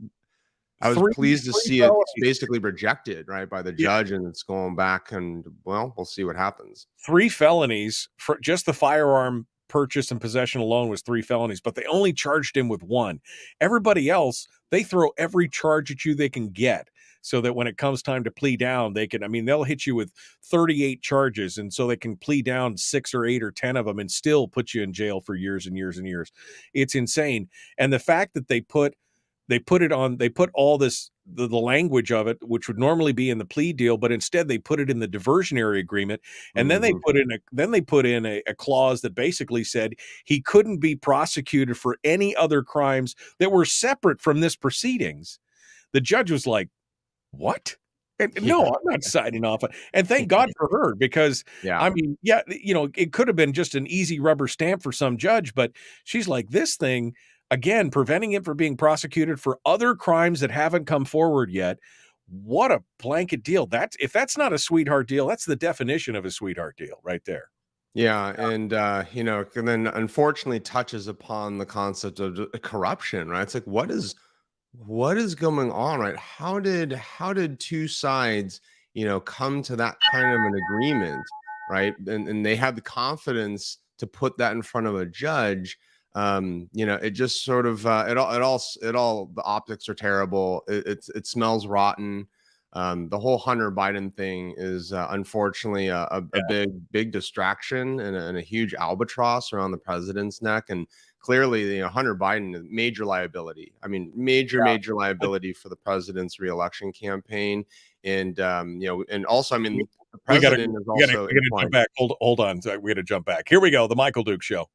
I was pleased to see it basically rejected, right, by the judge, and it's going back, and well, we'll see what happens. 3 felonies for just the firearm purchase and possession alone was 3 felonies, but they only charged him with 1. Everybody else, they throw every charge at you they can get, so that when it comes time to plea down, they'll hit you with 38 charges, and so they can plea down 6 or 8 or 10 of them and still put you in jail for years and years and years. It's insane. And the fact that they put all this, the language of it, which would normally be in the plea deal, but instead they put it in the diversionary agreement. And then they put in a clause that basically said he couldn't be prosecuted for any other crimes that were separate from this proceedings. The judge was like, what? And no, I'm not signing off. And thank God for her, because I mean, it could have been just an easy rubber stamp for some judge, but she's like, this thing, again, preventing him from being prosecuted for other crimes that haven't come forward yet. What a blanket deal. If that's not a sweetheart deal, that's the definition of a sweetheart deal right there. Yeah. And, and then unfortunately touches upon the concept of corruption, right? It's like, what is going on, right? How did two sides, come to that kind of an agreement, right? And they had the confidence to put that in front of a judge. It just sort of the optics are terrible. It smells rotten. The whole Hunter Biden thing is unfortunately a big distraction and a huge albatross around the president's neck. And clearly, Hunter Biden is major liability. I mean, major liability for the president's reelection campaign. And and also, I mean, the president is also. We got to jump back. Hold on. We got to jump back. Here we go. The Michael Duke Show.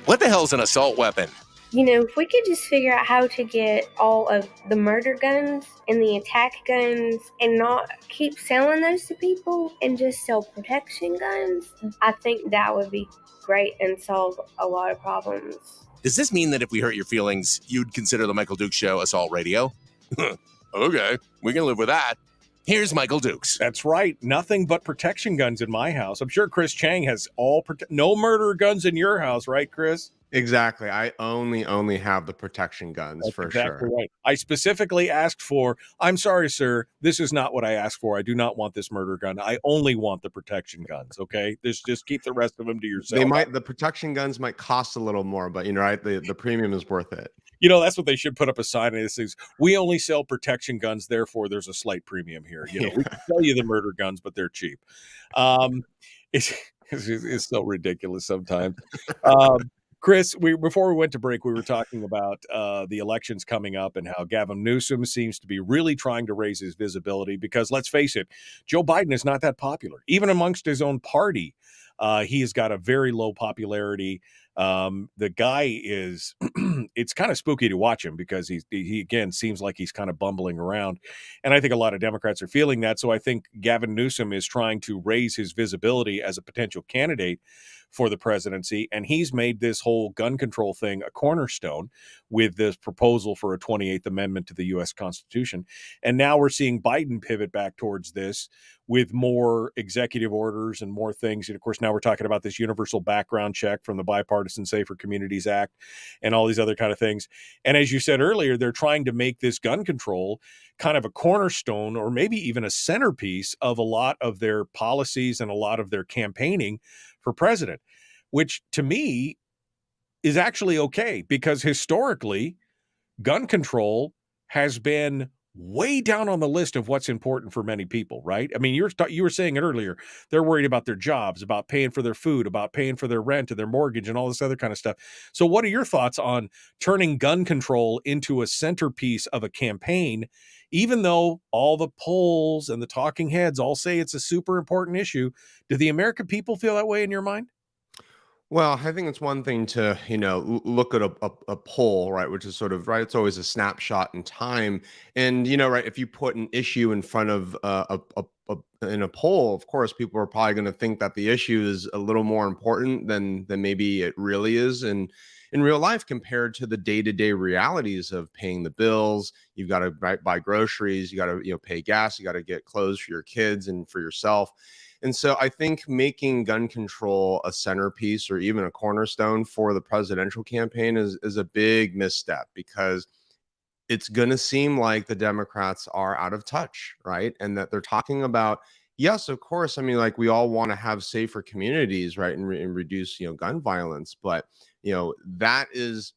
What the hell's an assault weapon? If we could just figure out how to get all of the murder guns and the attack guns and not keep selling those to people and just sell protection guns, I think that would be great and solve a lot of problems. Does this mean that if we hurt your feelings, you'd consider the Michael Dukes Show assault radio? Okay, we can live with that. Here's Michael Dukes. That's right. Nothing but protection guns in my house. I'm sure Chris Cheng has no murder guns in your house, right, Chris? Exactly. I only have the protection guns. That's for exactly sure. Right. I specifically asked for, I'm sorry, sir, this is not what I asked for. I do not want this murder gun. I only want the protection guns. Okay. Just keep the rest of them to yourself. The protection guns might cost a little more, but right, the premium is worth it. That's what they should put up a sign. And it says, we only sell protection guns. Therefore, there's a slight premium here. We can sell you the murder guns, but they're cheap. It's so ridiculous sometimes. Chris, before we went to break, we were talking about the elections coming up and how Gavin Newsom seems to be really trying to raise his visibility because, let's face it, Joe Biden is not that popular. Even amongst his own party, he has got a very low popularity. The guy is, it's kind of spooky to watch him because he again seems like he's kind of bumbling around. And I think a lot of Democrats are feeling that. So I think Gavin Newsom is trying to raise his visibility as a potential candidate for the presidency. And he's made this whole gun control thing a cornerstone with this proposal for a 28th Amendment to the U.S. Constitution. And now we're seeing Biden pivot back towards this with more executive orders and more things. And of course, now we're talking about this universal background check from the Bipartisan Safer Communities Act and all these other kind of things. And as you said earlier, they're trying to make this gun control kind of a cornerstone or maybe even a centerpiece of a lot of their policies and a lot of their campaigning for president, which to me is actually okay because historically gun control has been way down on the list of what's important for many people, right? I mean, you were saying it earlier. They're worried about their jobs, about paying for their food, about paying for their rent and their mortgage and all this other kind of stuff. So what are your thoughts on turning gun control into a centerpiece of a campaign, even though all the polls and the talking heads all say it's a super important issue? Do the American people feel that way in your mind? Well, I think it's one thing to, look at a poll, right, which is sort of, right, it's always a snapshot in time. And, right, if you put an issue in front of in a poll, of course, people are probably going to think that the issue is a little more important than maybe it really is in real life compared to the day-to-day realities of paying the bills. You've got to, right, buy groceries, you got to, pay gas, you got to get clothes for your kids and for yourself. And so I think making gun control a centerpiece or even a cornerstone for the presidential campaign is a big misstep, because it's going to seem like the Democrats are out of touch, right? And that they're talking about, yes, of course. I mean, like, we all want to have safer communities, right? And reduce, gun violence. But, that is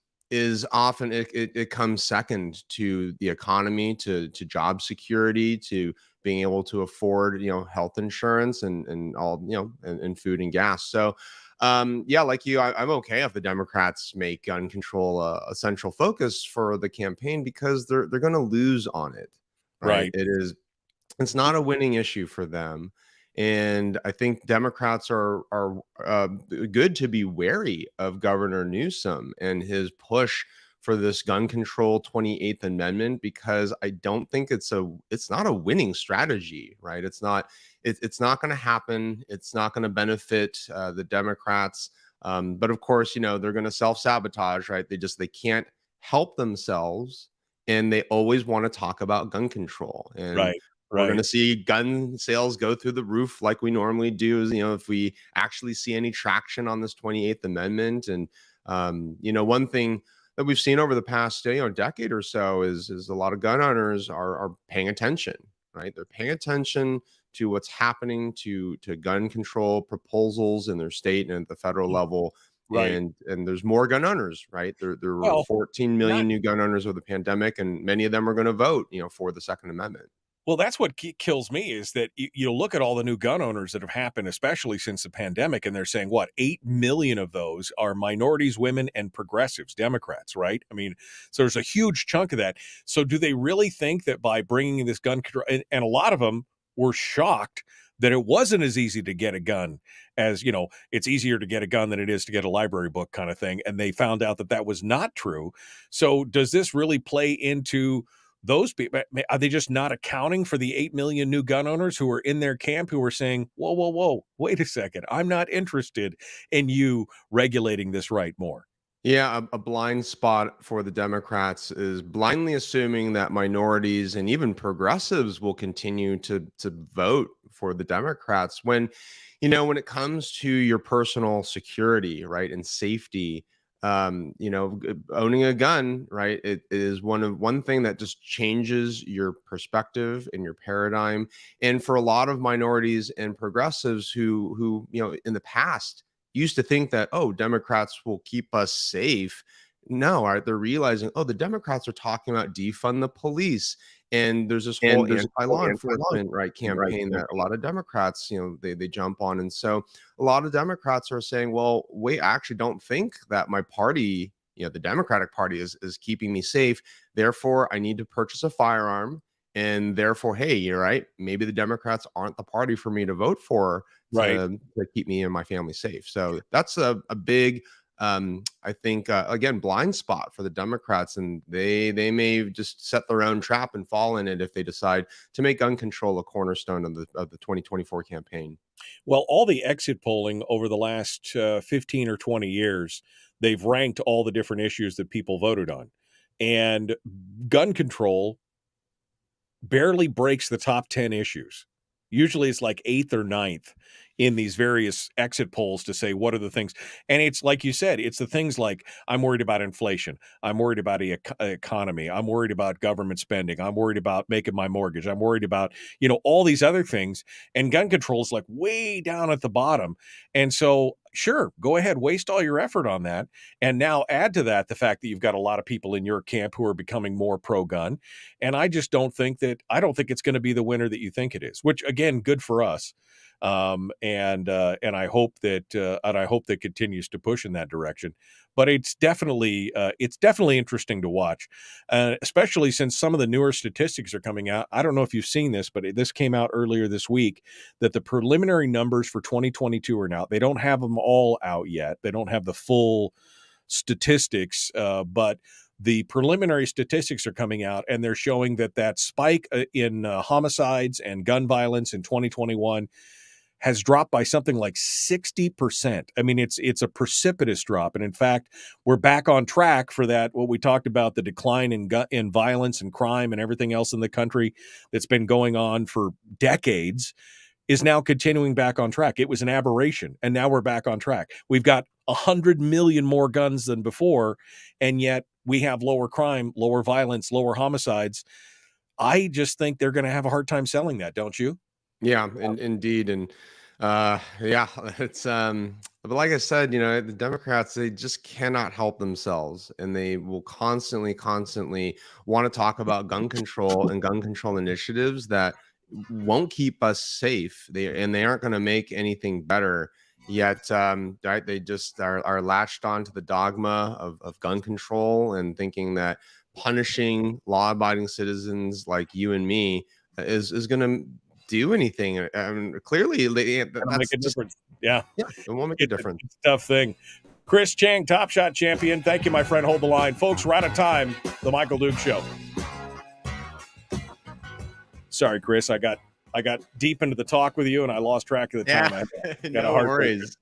often, it comes second to the economy, to job security, to being able to afford, health insurance and all, and food and gas. So, yeah, like you, I'm okay if the Democrats make gun control a central focus for the campaign, because they're going to lose on it, right? It's not a winning issue for them. And I think Democrats are good to be wary of Governor Newsom and his push for this gun control 28th Amendment, because I don't think it's not a winning strategy, right? It's not going to happen. It's not going to benefit the Democrats. But of course, they're going to self-sabotage, right? They can't help themselves, and they always want to talk about gun control. And we're going to see gun sales go through the roof like we normally do, if we actually see any traction on this 28th Amendment. And, one thing that we've seen over the past, decade or so is a lot of gun owners are paying attention, right? They're paying attention to what's happening to gun control proposals in their state and at the federal level. And there's more gun owners, right? There were 14 million new gun owners with the pandemic, and many of them are going to vote, for the Second Amendment. Well, that's what kills me, is that you look at all the new gun owners that have happened, especially since the pandemic, and they're saying, 8 million of those are minorities, women, and progressives, Democrats, right? I mean, so there's a huge chunk of that. So do they really think that by bringing this gun control, and a lot of them were shocked that it wasn't as easy to get a gun as, it's easier to get a gun than it is to get a library book kind of thing. And they found out that that was not true. So does this really play into those people? Are they just not accounting for the 8 million new gun owners who are in their camp, who are saying, whoa, wait a second, I'm not interested in you regulating this right more? Yeah, a blind spot for the Democrats is blindly assuming that minorities and even progressives will continue to vote for the Democrats when, when it comes to your personal security, right, and safety. Owning a gun, right, it is one thing that just changes your perspective and your paradigm. And for a lot of minorities and progressives who in the past used to think that, Democrats will keep us safe. No, right? They're realizing, the Democrats are talking about defund the police. And there's this whole anti-law enforcement, right, campaign that a lot of Democrats, they jump on. And so a lot of Democrats are saying, well, wait, I actually don't think that my party, the Democratic Party is keeping me safe. Therefore, I need to purchase a firearm. And therefore, hey, you're right, maybe the Democrats aren't the party for me to vote for to keep me and my family safe. So that's a big, I think, again, blind spot for the Democrats, and they may just set their own trap and fall in it if they decide to make gun control a cornerstone of the 2024 campaign. Well, all the exit polling over the last 15 or 20 years, they've ranked all the different issues that people voted on, and gun control barely breaks the top 10 issues. Usually it's like 8th or 9th in these various exit polls to say what are the things. And it's like you said, it's the things like I'm worried about inflation, I'm worried about the economy, I'm worried about government spending, I'm worried about making my mortgage, I'm worried about, you know, all these other things. And gun control is like way down at the bottom. And so sure, go ahead, waste all your effort on that. And now add to that the fact that you've got a lot of people in your camp who are becoming more pro-gun. And I just don't think it's going to be the winner that you think it is, which again, good for us. And I hope that continues to push in that direction. But it's definitely interesting to watch, especially since some of the newer statistics are coming out. I don't know if you've seen this, but this came out earlier this week that the preliminary numbers for 2022 are out. They don't have them all out yet. They don't have the full statistics, but the preliminary statistics are coming out, and they're showing that spike in homicides and gun violence in 2021 has dropped by something like 60%. I mean, it's a precipitous drop. And in fact, we're back on track for that, what we talked about, the decline in violence and crime and everything else in the country that's been going on for decades is now continuing back on track. It was an aberration, and now we're back on track. We've got 100 million more guns than before, and yet we have lower crime, lower violence, lower homicides. I just think they're going to have a hard time selling that, don't you? Yeah, indeed. And yeah, it's but like I said, you know, the Democrats, they just cannot help themselves, and they will constantly want to talk about gun control and gun control initiatives that won't keep us safe. They aren't going to make anything better. Yet, right, they just are latched on to the dogma of gun control and thinking that punishing law-abiding citizens like you and me is going to do anything. Clearly, That'll make a difference. Yeah, it won't make a difference. It's a tough thing. Chris Cheng, Top Shot champion. Thank you, my friend. Hold the line, folks. We're out of time. The Michael Duke Show. Sorry, Chris. I got deep into the talk with you, and I lost track of the time. Yeah, no worries.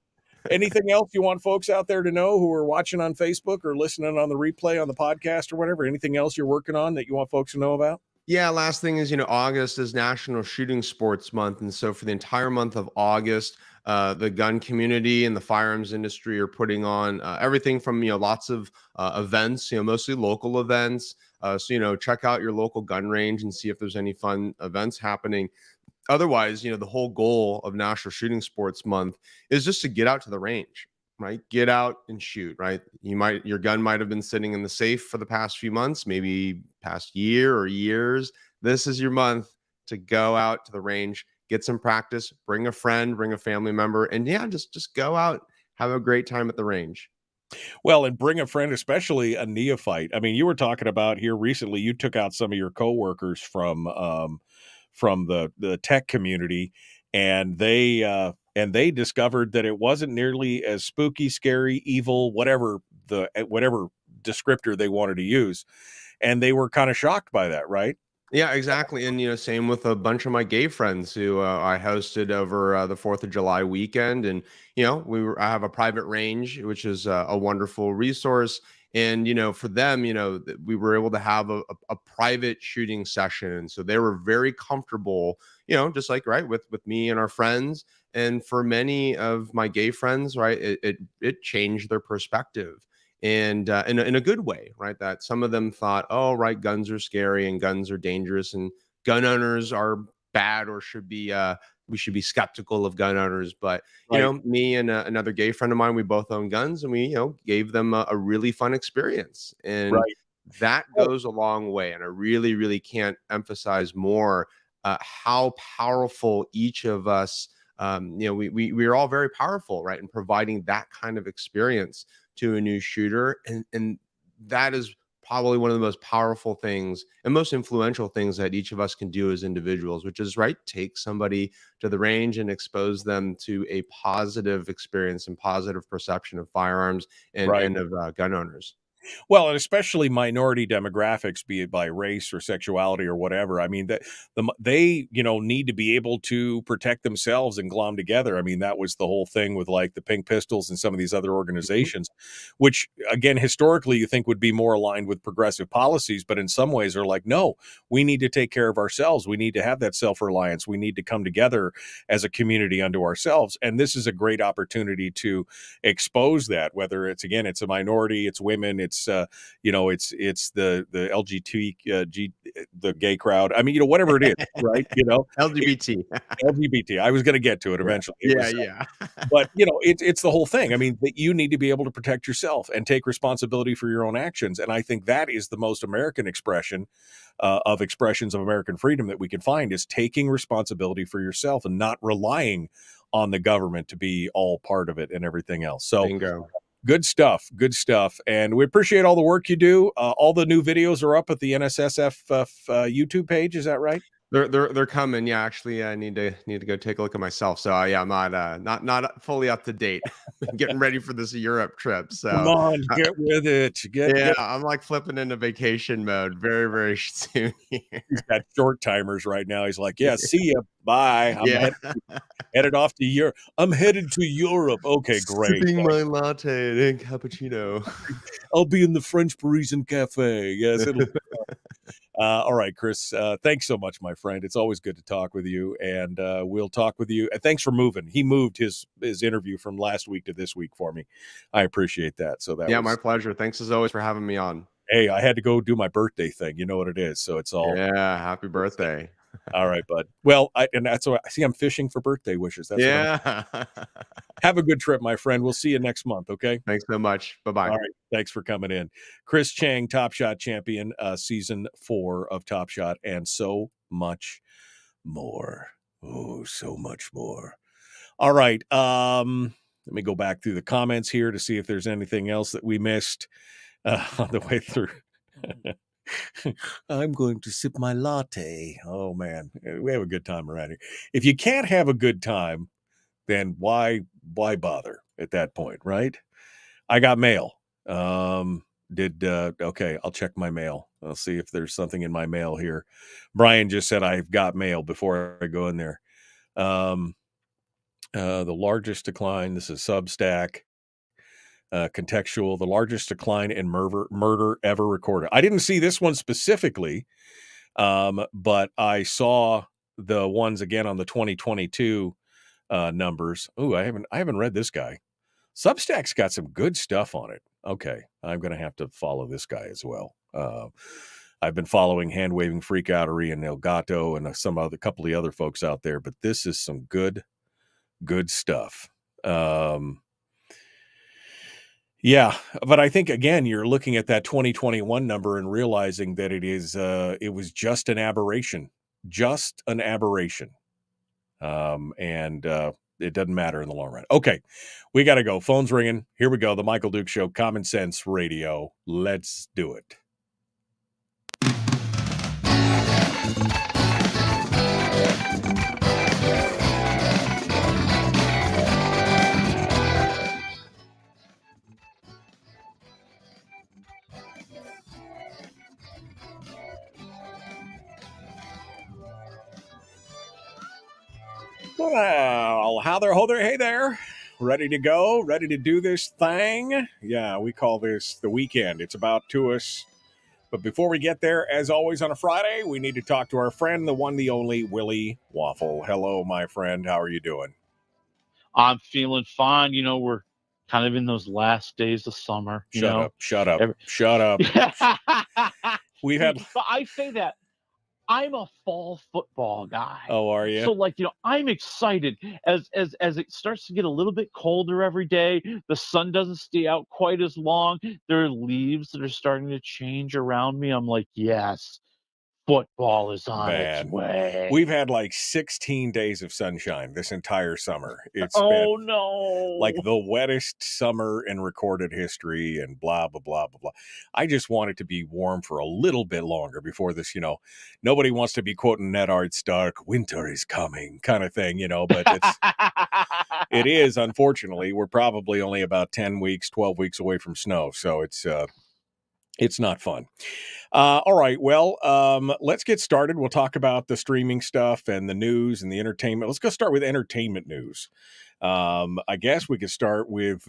Anything else you want folks out there to know who are watching on Facebook or listening on the replay on the podcast or whatever? Anything else you're working on that you want folks to know about? Yeah, last thing is, you know, August is National Shooting Sports Month. And so for the entire month of August, the gun community and the firearms industry are putting on everything from, you know, lots of events, you know, mostly local events. So, you know, check out your local gun range and see if there's any fun events happening. Otherwise, you know, the whole goal of National Shooting Sports Month is just to get out to the range, right? Get out and shoot, right? Your gun might have been sitting in the safe for the past few months, maybe past year or years. This is your month to go out to the range, get some practice, bring a friend, bring a family member, and yeah, just go out, have a great time at the range. Well, and bring a friend, especially a neophyte. I mean, you were talking about here recently, you took out some of your coworkers from the tech community, and they discovered that it wasn't nearly as spooky, scary, evil, whatever descriptor they wanted to use. And they were kind of shocked by that, right? Yeah, exactly. And, you know, same with a bunch of my gay friends who I hosted over the 4th of July weekend. And, you know, I have a private range, which is a wonderful resource. And, you know, for them, you know, we were able to have a private shooting session. And so they were very comfortable, you know, just like, right, with me and our friends. And for many of my gay friends, right, it changed their perspective. And in a good way, right? That some of them thought, oh, right, guns are scary and guns are dangerous and gun owners are bad or we should be skeptical of gun owners. But, you know, me and another gay friend of mine, we both own guns, and we, you know, gave them a really fun experience. And that goes a long way. And I really, really can't emphasize more how powerful each of us, you know, we are all very powerful, right, in providing that kind of experience to a new shooter. And that is probably one of the most powerful things and most influential things that each of us can do as individuals, which is, right, take somebody to the range and expose them to a positive experience and positive perception of firearms and of gun owners. Well, and especially minority demographics, be it by race or sexuality or whatever. I mean, they need to be able to protect themselves and glom together. I mean, that was the whole thing with like the Pink Pistols and some of these other organizations, which again, historically, you think would be more aligned with progressive policies, but in some ways are like, no, we need to take care of ourselves. We need to have that self-reliance. We need to come together as a community unto ourselves. And this is a great opportunity to expose that, whether it's a minority, it's women, it's the LGBT, the gay crowd. I mean, whatever it is, right? LGBT. I was going to get to it eventually. Yeah. But it's the whole thing. I mean, that you need to be able to protect yourself and take responsibility for your own actions. And I think that is the most American expression of expressions of American freedom that we can find, is taking responsibility for yourself and not relying on the government to be all part of it and everything else. So Bingo. Good stuff. And we appreciate all the work you do. All the new videos are up at the NSSF YouTube page. Is that right? They're coming. Yeah, actually, I need to go take a look at myself. So I'm not fully up to date. Getting ready for this Europe trip. So come on, get with it. I'm like flipping into vacation mode very, very soon. He's got short timers right now. He's like, yeah, see ya, bye. I'm headed off to Europe. I'm headed to Europe. Okay, great. Sipping my latte and cappuccino. I'll be in the French Parisian cafe. Yes, it'll. All right, Chris, thanks so much, my friend. It's always good to talk with you, and we'll talk with you. Thanks for moving. He moved his interview from last week to this week for me. I appreciate that. So my pleasure. Thanks as always for having me on. Hey, I had to go do my birthday thing. You know what it is. So it's all. Yeah, happy birthday. All right, bud. Well, and that's what I see. I'm fishing for birthday wishes. That's have a good trip, my friend. We'll see you next month. Okay. Thanks so much. Bye-bye. All right. Thanks for coming in. Chris Cheng, Top Shot champion, season 4 of Top Shot, and so much more. Oh, so much more. All right. Let me go back through the comments here to see if there's anything else that we missed on the way through. I'm going to sip my latte. Oh, man. We have a good time around here. If you can't have a good time, then why bother at that point, right? I got mail. Okay, I'll check my mail. I'll see if there's something in my mail here. Brian just said I've got mail before I go in there. The largest decline, this is Substack. Contextual, the largest decline in murder ever recorded. I didn't see this one specifically, but I saw the ones again on the 2022 numbers. Oh, I haven't read this guy. Substack's got some good stuff on it. Okay, I'm going to have to follow this guy as well. I've been following Hand Waving Freakoutery and Elgato and a couple of the other folks out there, but this is some good stuff. Yeah, but I think again you're looking at that 2021 number and realizing that it was just an aberration, and it doesn't matter in the long run. Okay, we got to go. Phone's ringing. Here we go. The Michael Duke Show, Common Sense Radio. Let's do it. Well, hey there. Ready to go? Ready to do this thing? Yeah, we call this the weekend. It's about to us. But before we get there, as always on a Friday, we need to talk to our friend, the one, the only, Willie Waffle. Hello, my friend. How are you doing? I'm feeling fine. We're kind of in those last days of summer. Shut up. We've had. But I say that. I'm a fall football guy. Oh, are you? So I'm excited as it starts to get a little bit colder every day. The sun doesn't stay out quite as long. There are leaves that are starting to change around me. I'm like, yes, football is on its way. We've had like 16 days of sunshine this entire summer. It's been no, like the wettest summer in recorded history, and blah blah blah blah blah. I just want it to be warm for a little bit longer before this. Nobody wants to be quoting Ned Art Stark, "Winter is coming" kind of thing. But it is, unfortunately. We're probably only about 10 weeks, 12 weeks away from snow, so it's It's not fun. All right. Well, let's get started. We'll talk about the streaming stuff and the news and the entertainment. Let's go start with entertainment news. I guess we could start with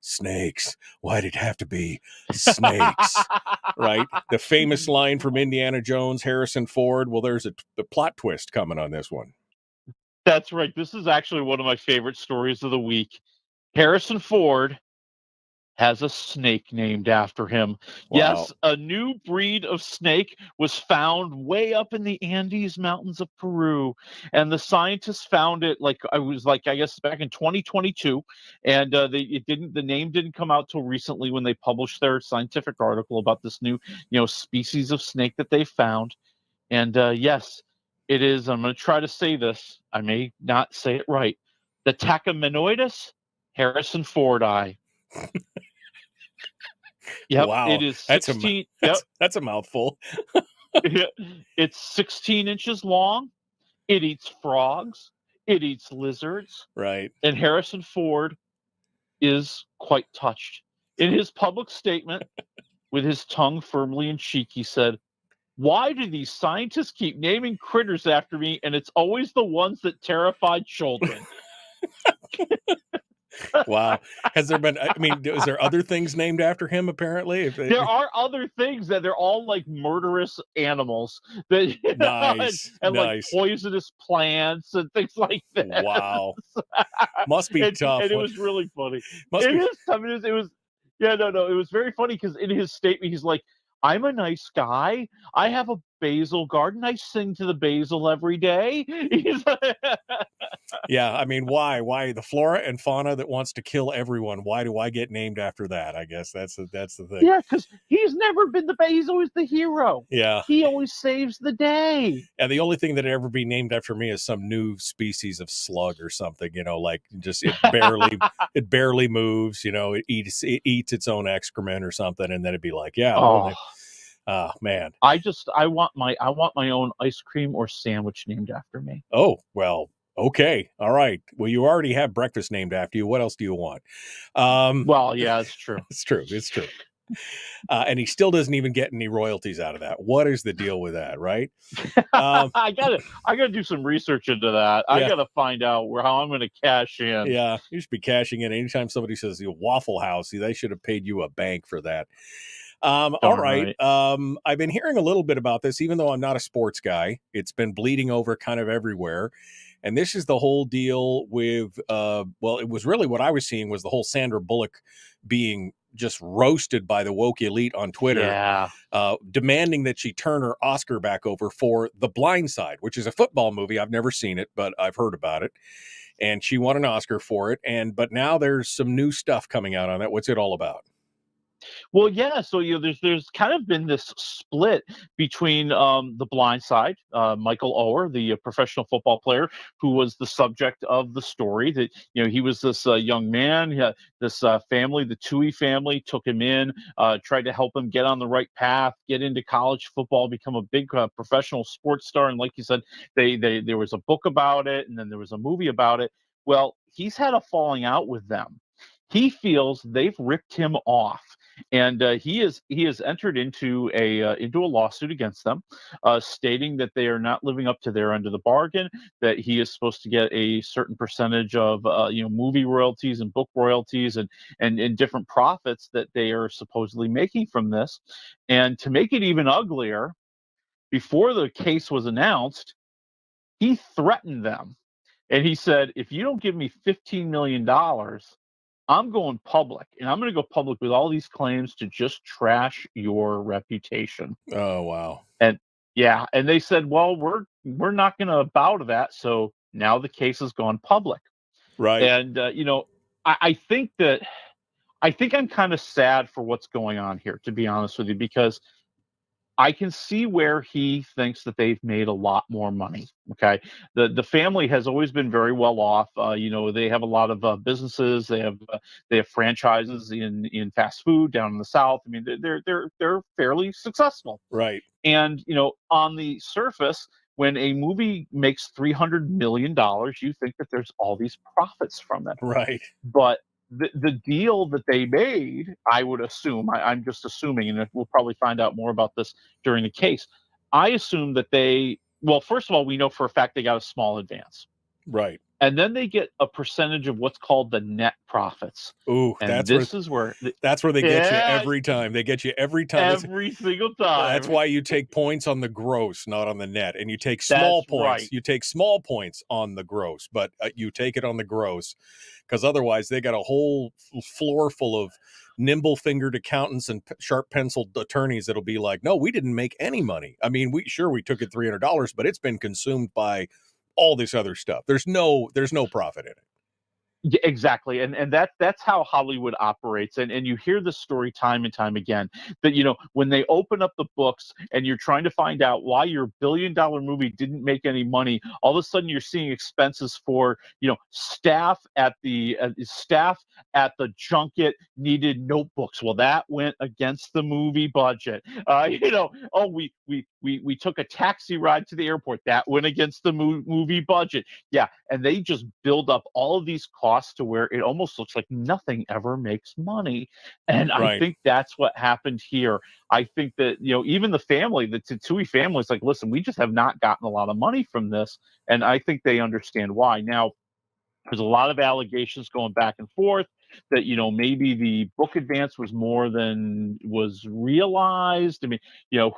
snakes. Why'd it have to be snakes? Right? The famous line from Indiana Jones, Harrison Ford. Well, there's the plot twist coming on this one. That's right. This is actually one of my favorite stories of the week. Harrison Ford has a snake named after him. Wow. Yes, a new breed of snake was found way up in the Andes Mountains of Peru, and the scientists found it I guess back in 2022, and the name didn't come out till recently when they published their scientific article about this new species of snake that they found. And yes, it is. I'm going to try to say this. I may not say it right. The Tachymonoidus harrisonfordi. Yep, wow. it is 16. That's a mouthful. It's 16 inches long. It eats frogs. It eats lizards. Right. And Harrison Ford is quite touched. In his public statement, with his tongue firmly in cheek, he said, "Why do these scientists keep naming critters after me, and it's always the ones that terrify children?" Wow. Has there been, is there other things named after him apparently? There are other things that they're all like murderous animals that nice. and nice. like poisonous plants and things like that. Wow. Must be tough. And it was really funny. It was very funny because in his statement he's like, "I'm a nice guy. I have a basil garden. I sing to the basil every day." Yeah, why? Why the flora and fauna that wants to kill everyone? Why do I get named after that? I guess that's the thing. Yeah, because he's never been he's always the hero. Yeah, he always saves the day. And the only thing that ever be named after me is some new species of slug or something. like just it barely moves. It eats its own excrement or something, and then it'd be like, yeah. Oh man, I want my own ice cream or sandwich named after me. Oh well, okay, all right. Well, you already have breakfast named after you. What else do you want? Well, yeah, it's true. It's true. And he still doesn't even get any royalties out of that. What is the deal with that, right? I gotta do some research into that. I gotta find out how I'm gonna cash in. Yeah, you should be cashing in anytime somebody says the Waffle House. They should have paid you a bank for that. All right. I've been hearing a little bit about this, even though I'm not a sports guy. It's been bleeding over kind of everywhere. And this is the whole deal with, it was really what I was seeing was the whole Sandra Bullock being just roasted by the woke elite on Twitter, demanding that she turn her Oscar back over for The Blind Side, which is a football movie. I've never seen it, but I've heard about it. And she won an Oscar for it. But now there's some new stuff coming out on that. What's it all about? Well, yeah. So there's kind of been this split between The Blind Side, Michael Oher, the professional football player who was the subject of the story. That he was this young man. This family, the Tui family, took him in, tried to help him get on the right path, get into college football, become a big professional sports star. And like you said, there was a book about it, and then there was a movie about it. Well, he's had a falling out with them. He feels they've ripped him off, and he has entered into a lawsuit against them, stating that they are not living up to their end of the bargain. That he is supposed to get a certain percentage of movie royalties and book royalties and different profits that they are supposedly making from this. And to make it even uglier, before the case was announced, he threatened them, and he said, "If you don't give me $15 million. I'm going public, and I'm going to go public with all these claims to just trash your reputation." Oh, wow. And they said, "Well, we're not going to bow to that." So now the case has gone public. Right. And, I think I'm kind of sad for what's going on here, to be honest with you, because I can see where he thinks that they've made a lot more money. Okay, the family has always been very well off. They have a lot of businesses. They have franchises in fast food down in the South. I mean, they're fairly successful. Right. And on the surface, when a movie makes $300 million, you think that there's all these profits from it. Right. But the deal that they made, I would assume, I'm just assuming, and we'll probably find out more about this during the case. I assume that well, first of all, we know for a fact they got a small advance. Right. And then they get a percentage of what's called the net profits. Ooh, and that's where they get you every time. They get you every time. Every single time. That's why you take points on the gross, not on the net, and you take small points. Right. You take small points on the gross, but you take it on the gross, because otherwise they got a whole floor full of nimble-fingered accountants and sharp-penciled attorneys that'll be like, "No, we didn't make any money. I mean, we took it $300, but it's been consumed by all this other stuff. There's no profit in it." Yeah, exactly. And that's how Hollywood operates. And you hear this story time and time again that, when they open up the books and you're trying to find out why your $1 billion movie didn't make any money, all of a sudden you're seeing expenses for, staff at the junket needed notebooks. Well, that went against the movie budget. We took a taxi ride to the airport. That went against the movie budget. Yeah. And they just build up all of these costs to where it almost looks like nothing ever makes money. And I think that's what happened here. I think that, even the family, the Tui family is like, listen, we just have not gotten a lot of money from this. And I think they understand why. Now, there's a lot of allegations going back and forth that, maybe the book advance was more than was realized. I mean,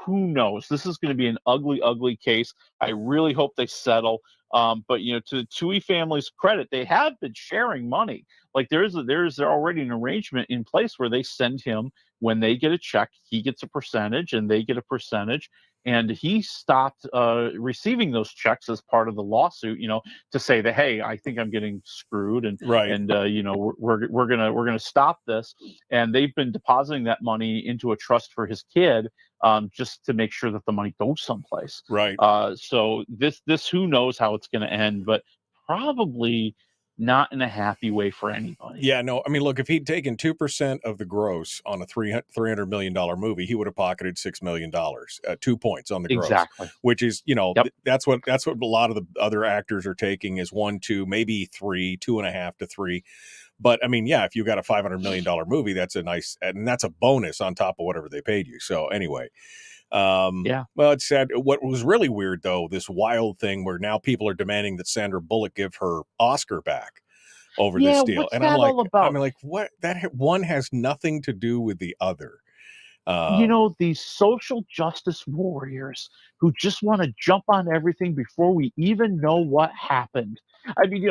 who knows? This is going to be an ugly, ugly case. I really hope they settle. But, to the Tui family's credit, they have been sharing money. Like there's already an arrangement in place where they send him, when they get a check, he gets a percentage and they get a percentage. And he stopped receiving those checks as part of the lawsuit, to say that, hey, I think I'm getting screwed, and we're gonna stop this. And they've been depositing that money into a trust for his kid, just to make sure that the money goes someplace. Right. So this who knows how it's going to end, but probably not in a happy way for anybody. Yeah, no, I mean, look, if he'd taken 2% of the gross on a $300 million movie, he would have pocketed $6 million, 2 points on the gross. Exactly. Which is, that's what a lot of the other actors are taking, is 1, 2, maybe 3, 2.5 to 3. But I mean, yeah, if you got a $500 million movie, that's a bonus on top of whatever they paid you. So anyway, well, it's sad. What was really weird, though, this wild thing where now people are demanding that Sandra Bullock give her Oscar back over this deal. What's And that all about? I'm like, what? That one has nothing to do with the other. These social justice warriors who just want to jump on everything before we even know what happened. I mean,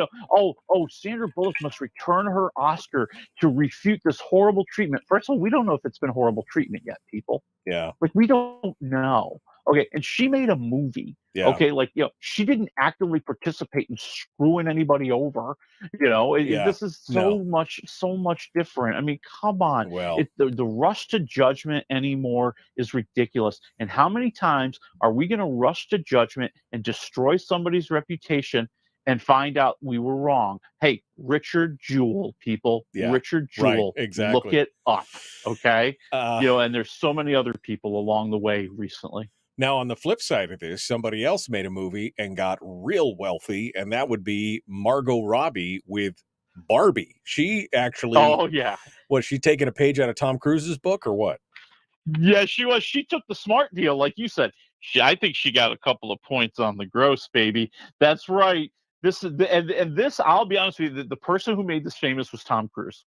Sandra Bullock must return her Oscar to refute this horrible treatment. First of all, we don't know if it's been horrible treatment yet, people. Yeah. Like, we don't know. Okay, and she made a movie. Yeah. Okay, she didn't actively participate in screwing anybody over. This is so much different. I mean, come on. Well, the rush to judgment anymore is ridiculous. And how many times are we going to rush to judgment and destroy somebody's reputation and find out we were wrong? Hey, Richard Jewell, people. Yeah, Richard Jewell. Right, exactly. Look it up, okay? And there's so many other people along the way recently. Now, on the flip side of this, somebody else made a movie and got real wealthy, and that would be Margot Robbie with Barbie. She actually... Oh, yeah. Was she taking a page out of Tom Cruise's book or what? Yeah, she was. She took the smart deal, like you said. I think she got a couple of points on the gross, baby. That's right. This is and this, I'll be honest with you, the person who made this famous was Tom Cruise.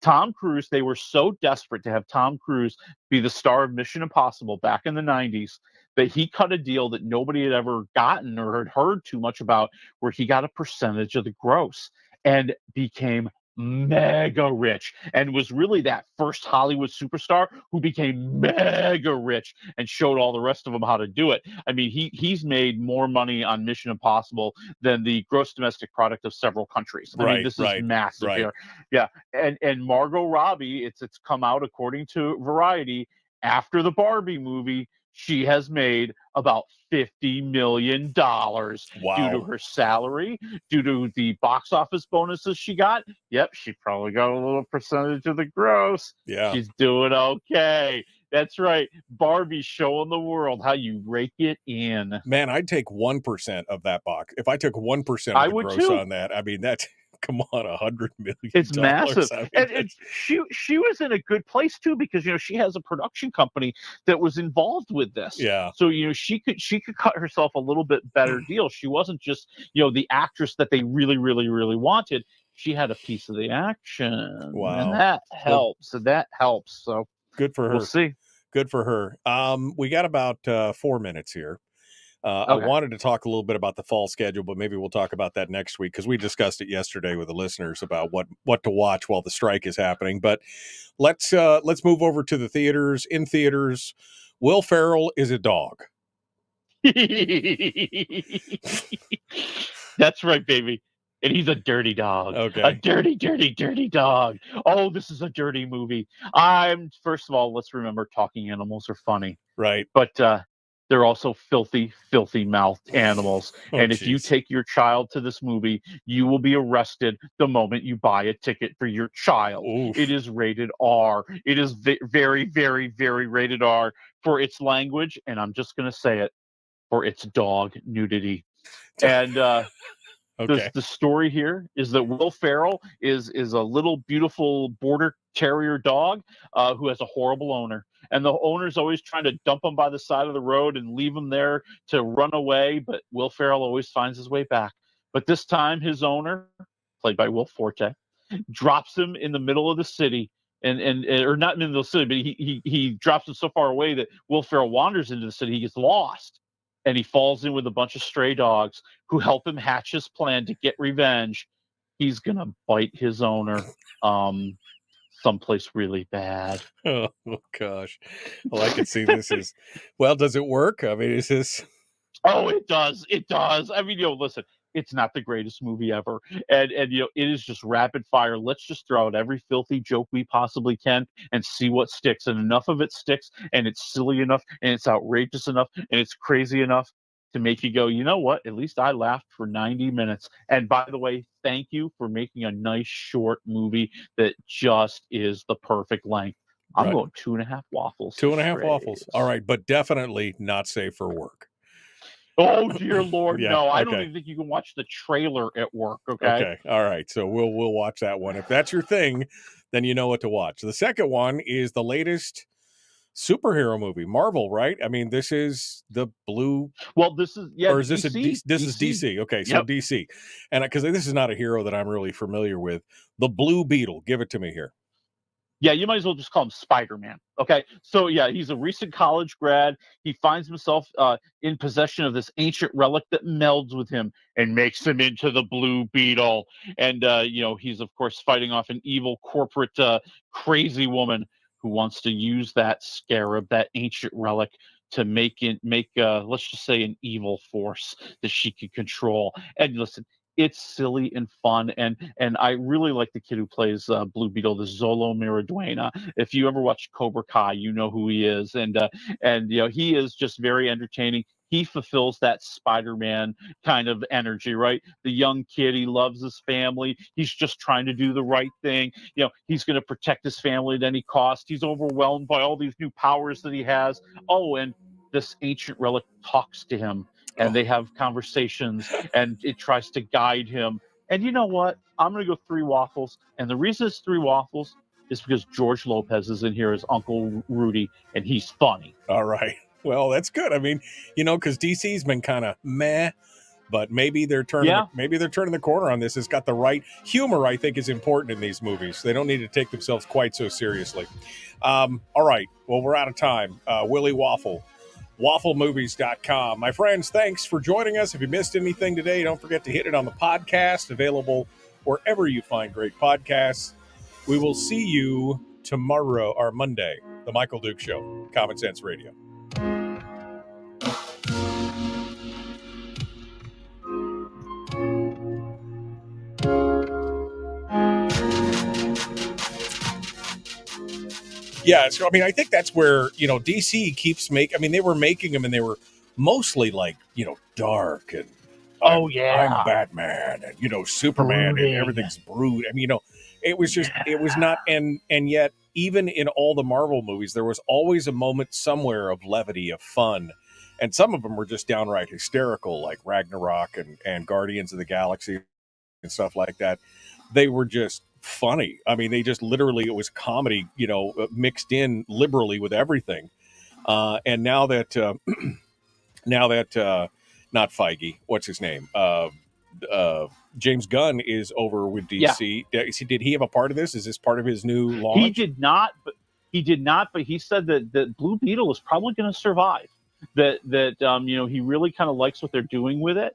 Tom Cruise, they were so desperate to have Tom Cruise be the star of Mission Impossible back in the 90s that he cut a deal that nobody had ever gotten or had heard too much about, where he got a percentage of the gross and became mega rich, and was really that first Hollywood superstar who became mega rich and showed all the rest of them how to do it. I mean, he's made more money on Mission Impossible than the gross domestic product of several countries. I mean, this is massive here. Yeah. And Margot Robbie, it's come out, according to Variety, after the Barbie movie, she has made about $50 million due to her salary, due to the box office bonuses she got. Yep, she probably got a little percentage of the gross. Yeah. She's doing okay. That's right. Barbie's showing the world how you rake it in. Man, I'd take 1% of that box. If I took 1% of the gross on that, I mean, that's come on, $100 million. It's massive. I mean, And she was in a good place too, because she has a production company that was involved with this. Yeah. So she could cut herself a little bit better deal. She wasn't just the actress that they really, really, really wanted. She had a piece of the action. Wow. And that helps. So good for her. We'll see. Good for her. We got about 4 minutes here. I Okay. wanted to talk a little bit about the fall schedule, but maybe we'll talk about that next week, because we discussed it yesterday with the listeners about what to watch while the strike is happening. But let's move over to the theaters. In theaters, Will Ferrell is a dog. That's right, baby. And he's a dirty dog. Okay. A dirty, dirty, dirty dog. Oh, this is a dirty movie. First of all, let's remember, talking animals are funny. Right. But they're also filthy, filthy mouthed animals. Oh, and if you take your child to this movie, you will be arrested the moment you buy a ticket for your child. Oof. It is rated R. It is very, very, very rated R for its language. And I'm just going to say it, for its dog nudity. And okay. the story here is that Will Ferrell is a little beautiful border terrier dog who has a horrible owner. And the owner's always trying to dump him by the side of the road and leave him there to run away. But Will Ferrell always finds his way back. But this time his owner, played by Will Forte, drops him in the middle of the city. Or not in the middle of the city, but he drops him so far away that Will Ferrell wanders into the city. He gets lost. And he falls in with a bunch of stray dogs who help him hatch his plan to get revenge. He's going to bite his owner someplace really bad. Oh, gosh. Well, I can see this is... Well, does it work? I mean, is this... Oh, it does. It does. I mean, listen, it's not the greatest movie ever. And it is just rapid fire. Let's just throw out every filthy joke we possibly can and see what sticks. And enough of it sticks, and it's silly enough, and it's outrageous enough, and it's crazy enough to make you go, you know what? At least I laughed for 90 minutes. And by the way, thank you for making a nice short movie that just is the perfect length. I'm going 2.5 waffles. 2.5 waffles. All right, but definitely not safe for work. Oh, dear Lord, Yeah, no. I don't okay. even think you can watch the trailer at work, okay? Okay, all right. So we'll watch that one. If that's your thing, then you know what to watch. The second one is the latest superhero movie, Marvel, right? I mean, this is the blue... Well, this is... Yeah, or is this DC? This is DC. Okay, so Yep. DC. And because this is not a hero that I'm really familiar with. The Blue Beetle. Give it to me here. Yeah, you might as well just call him Spider-Man. Okay, so yeah, he's a recent college grad. He finds himself in possession of this ancient relic that melds with him and makes him into the Blue Beetle. And he's of course fighting off an evil corporate crazy woman who wants to use that scarab, that ancient relic, to make let's just say an evil force that she can control. And listen, it's silly and fun, and I really like the kid who plays Blue Beetle, the Zolo Miraduena. If you ever watched Cobra Kai, you know who he is, and he is just very entertaining. He fulfills that Spider-Man kind of energy, right? The young kid, he loves his family. He's just trying to do the right thing. He's going to protect his family at any cost. He's overwhelmed by all these new powers that he has. Oh, and this ancient relic talks to him. And they have conversations, and it tries to guide him. And you know what? I'm going to go 3 waffles. And the reason it's 3 waffles is because George Lopez is in here as Uncle Rudy, and he's funny. All right. Well, that's good. I mean, because DC's been kind of meh, but maybe they're turning the corner on this. It's got the right humor, I think, is important in these movies. They don't need to take themselves quite so seriously. All right. Well, we're out of time. Willie Waffle. WaffleMovies.com. My friends, thanks for joining us. If you missed anything today, don't forget to hit it on the podcast, available wherever you find great podcasts. We will see you tomorrow or Monday, The Michael Duke Show, Common Sense Radio. Yeah, so I mean, I think that's where, DC keeps they were making them and they were mostly like, dark and I'm Batman and, Superman and everything's brood. I mean, it was not, and yet even in all the Marvel movies, there was always a moment somewhere of levity, of fun. And some of them were just downright hysterical, like Ragnarok and Guardians of the Galaxy. and stuff like that, they were just funny. I mean, they just literally, it was comedy, mixed in liberally with everything. And now that not Feige, what's his name? James Gunn is over with DC. Yeah. Did he have a part of this? Is this part of his new launch? He did not, but he said that Blue Beetle is probably going to survive. That he really kind of likes what they're doing with it.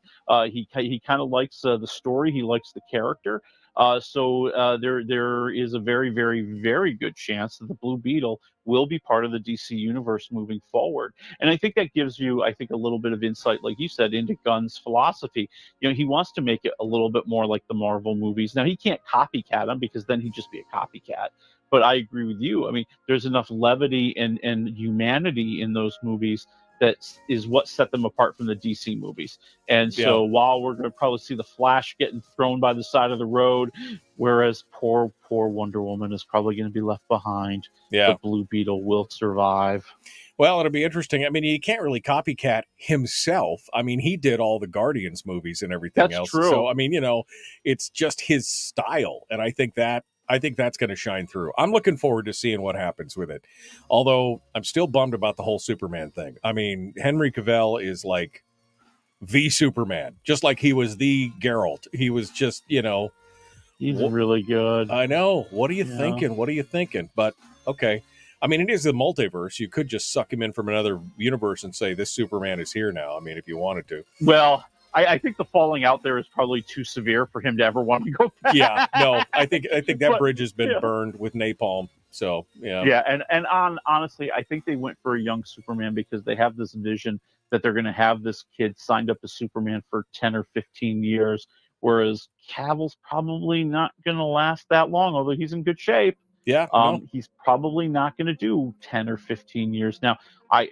He kind of likes the story. He likes the character. So there is a very, very, very good chance that the Blue Beetle will be part of the DC universe moving forward. And I think that gives you, a little bit of insight, like you said, into Gunn's philosophy. He wants to make it a little bit more like the Marvel movies. Now, he can't copycat them because then he'd just be a copycat. But I agree with you. I mean, there's enough levity and humanity in those movies that is what set them apart from the DC movies. And so while we're going to probably see the Flash getting thrown by the side of the road, whereas poor Wonder Woman is probably going to be left behind, the Blue Beetle will survive. Well, it'll be interesting. I mean, he can't really copycat himself. I mean, he did all the Guardians movies and everything else. True. So, I mean, it's just his style. And I think that's going to shine through. I'm looking forward to seeing what happens with it. Although I'm still bummed about the whole Superman thing. I mean, Henry Cavill is like the Superman, just like he was the Geralt. He was just, he's really good. I know. What are you thinking? But okay. I mean, it is the multiverse. You could just suck him in from another universe and say this Superman is here now. I mean, if you wanted to. Well, I think the falling out there is probably too severe for him to ever want to go back. Yeah, no, I think that bridge has been burned with napalm. So yeah. Yeah, and honestly, I think they went for a young Superman because they have this vision that they're going to have this kid signed up as Superman for 10 or 15 years, whereas Cavill's probably not going to last that long, although he's in good shape. Yeah, he's probably not going to do 10 or 15 years. Now, I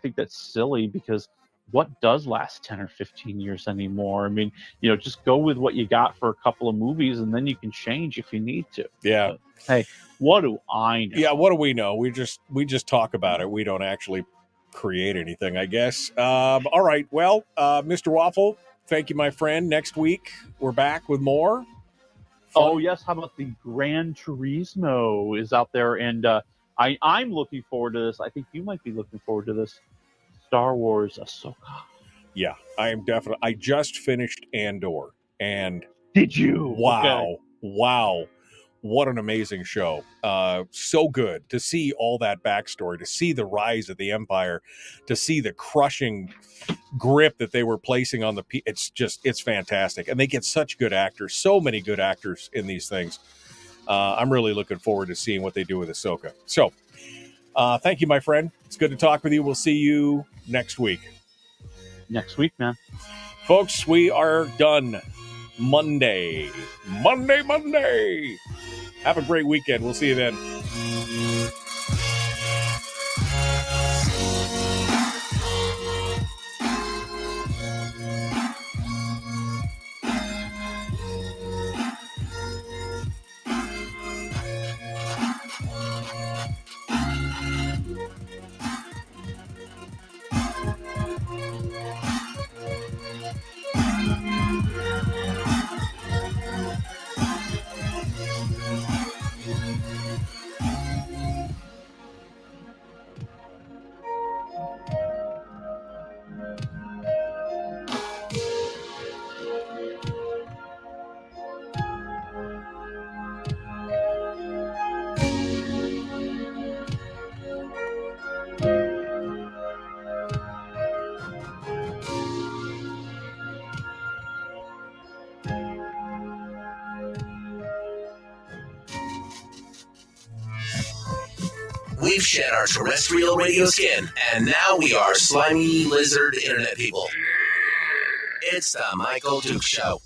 think that's silly because what does last 10 or 15 years anymore? I mean, just go with what you got for a couple of movies and then you can change if you need to. Yeah. But, hey, what do I know? Yeah, what do we know? We just talk about it. We don't actually create anything, I guess. All right. Well, Mr. Waffle, thank you, my friend. Next week, we're back with more. Fun. Oh, yes. How about the Gran Turismo is out there? And I'm looking forward to this. I think you might be looking forward to this. Star Wars Ahsoka. Yeah, I am definitely. I just finished Andor. And did you? Wow. Okay. Wow. What an amazing show. So good to see all that backstory, to see the rise of the Empire, to see the crushing grip that they were placing on it's fantastic. And they get such good actors, so many good actors in these things. I'm really looking forward to seeing what they do with Ahsoka. So thank you, my friend. It's good to talk with you. We'll see you next week. Next week, man. Folks, we are done. Monday. Have a great weekend. We'll see you then. We've shed our terrestrial radio skin, and now we are slimy lizard internet people. It's the Michael Duke Show.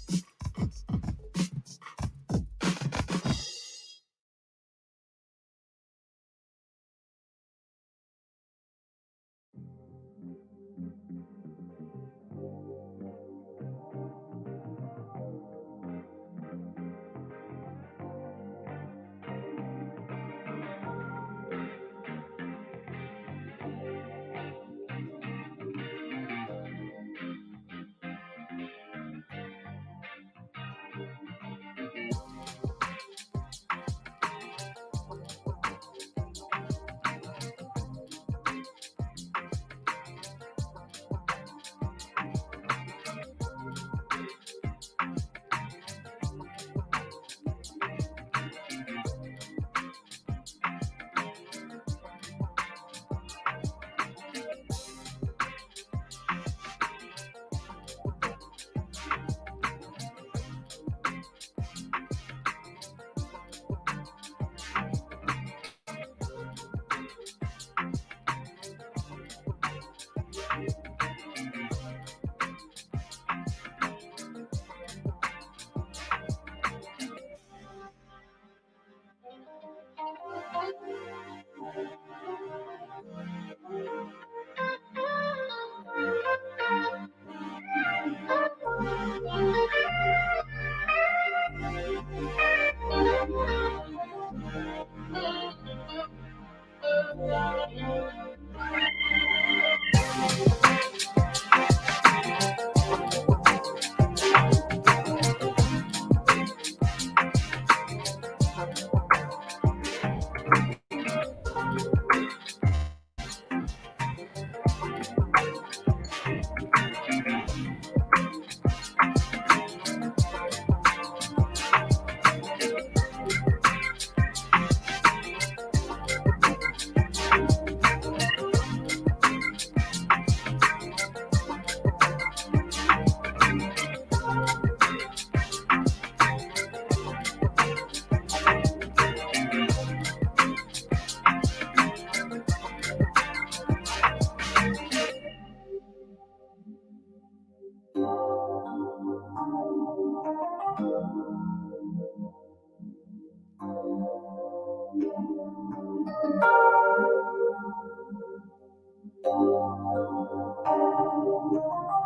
Thank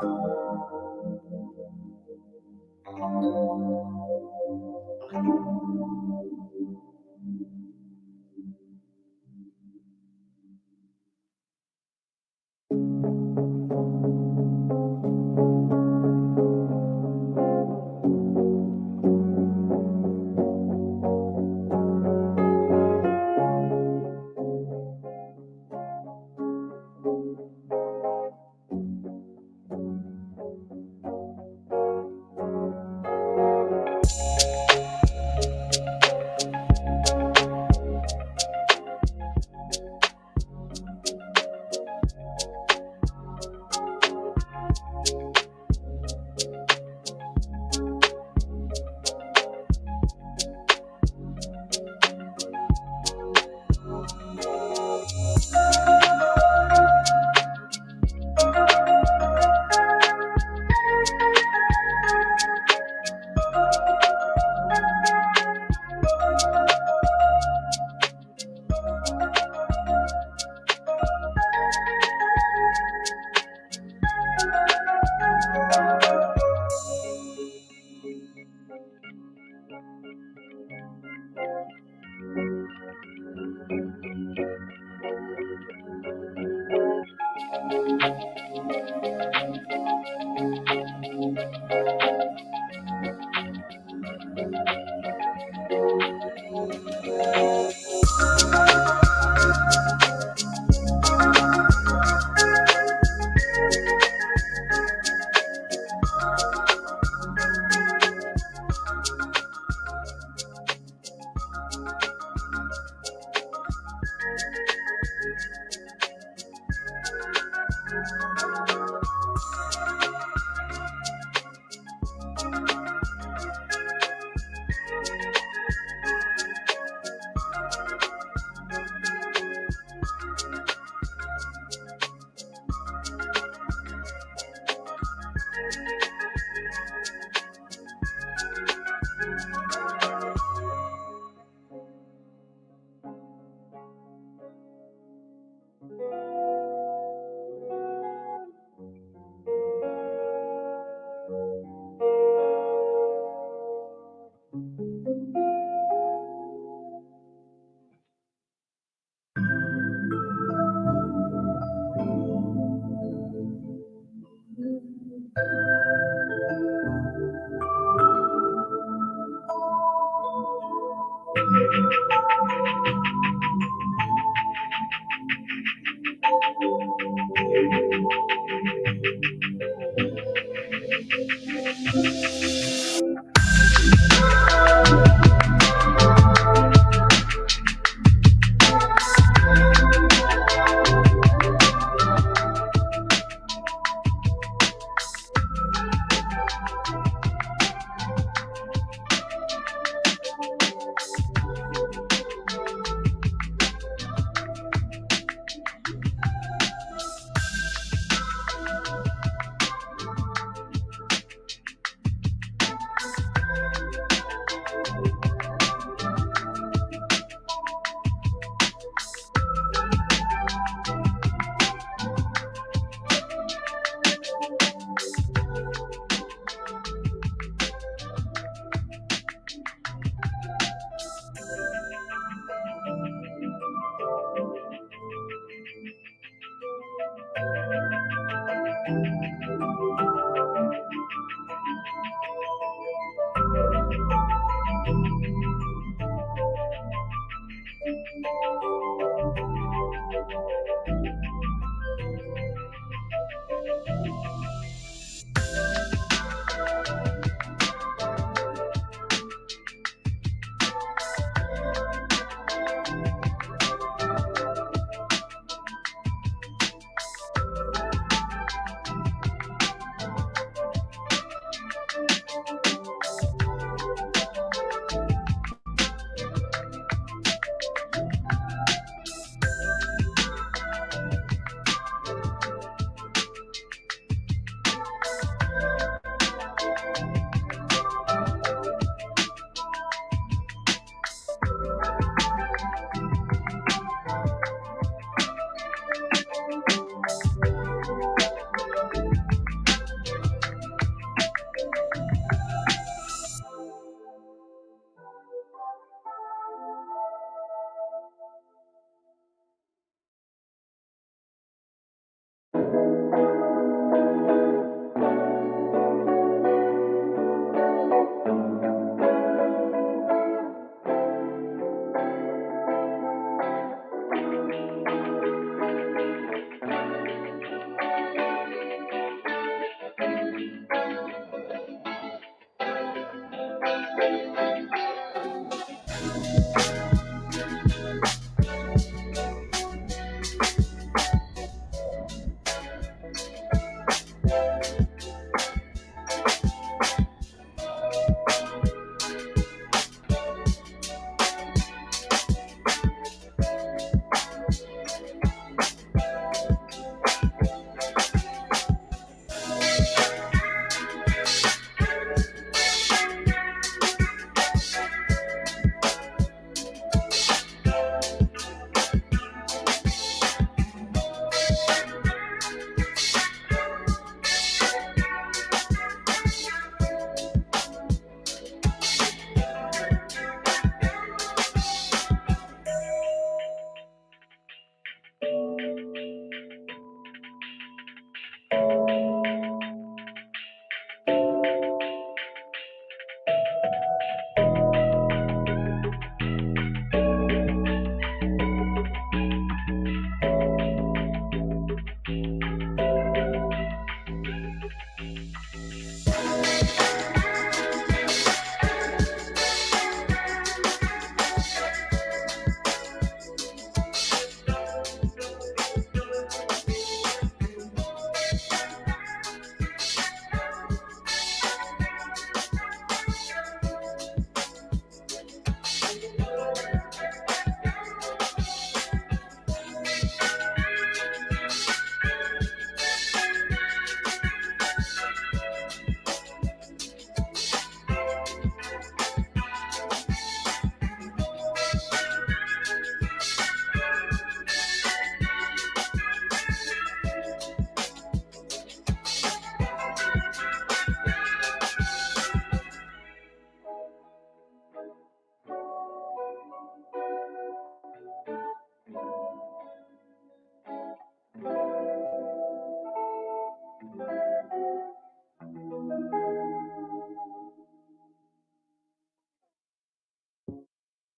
you.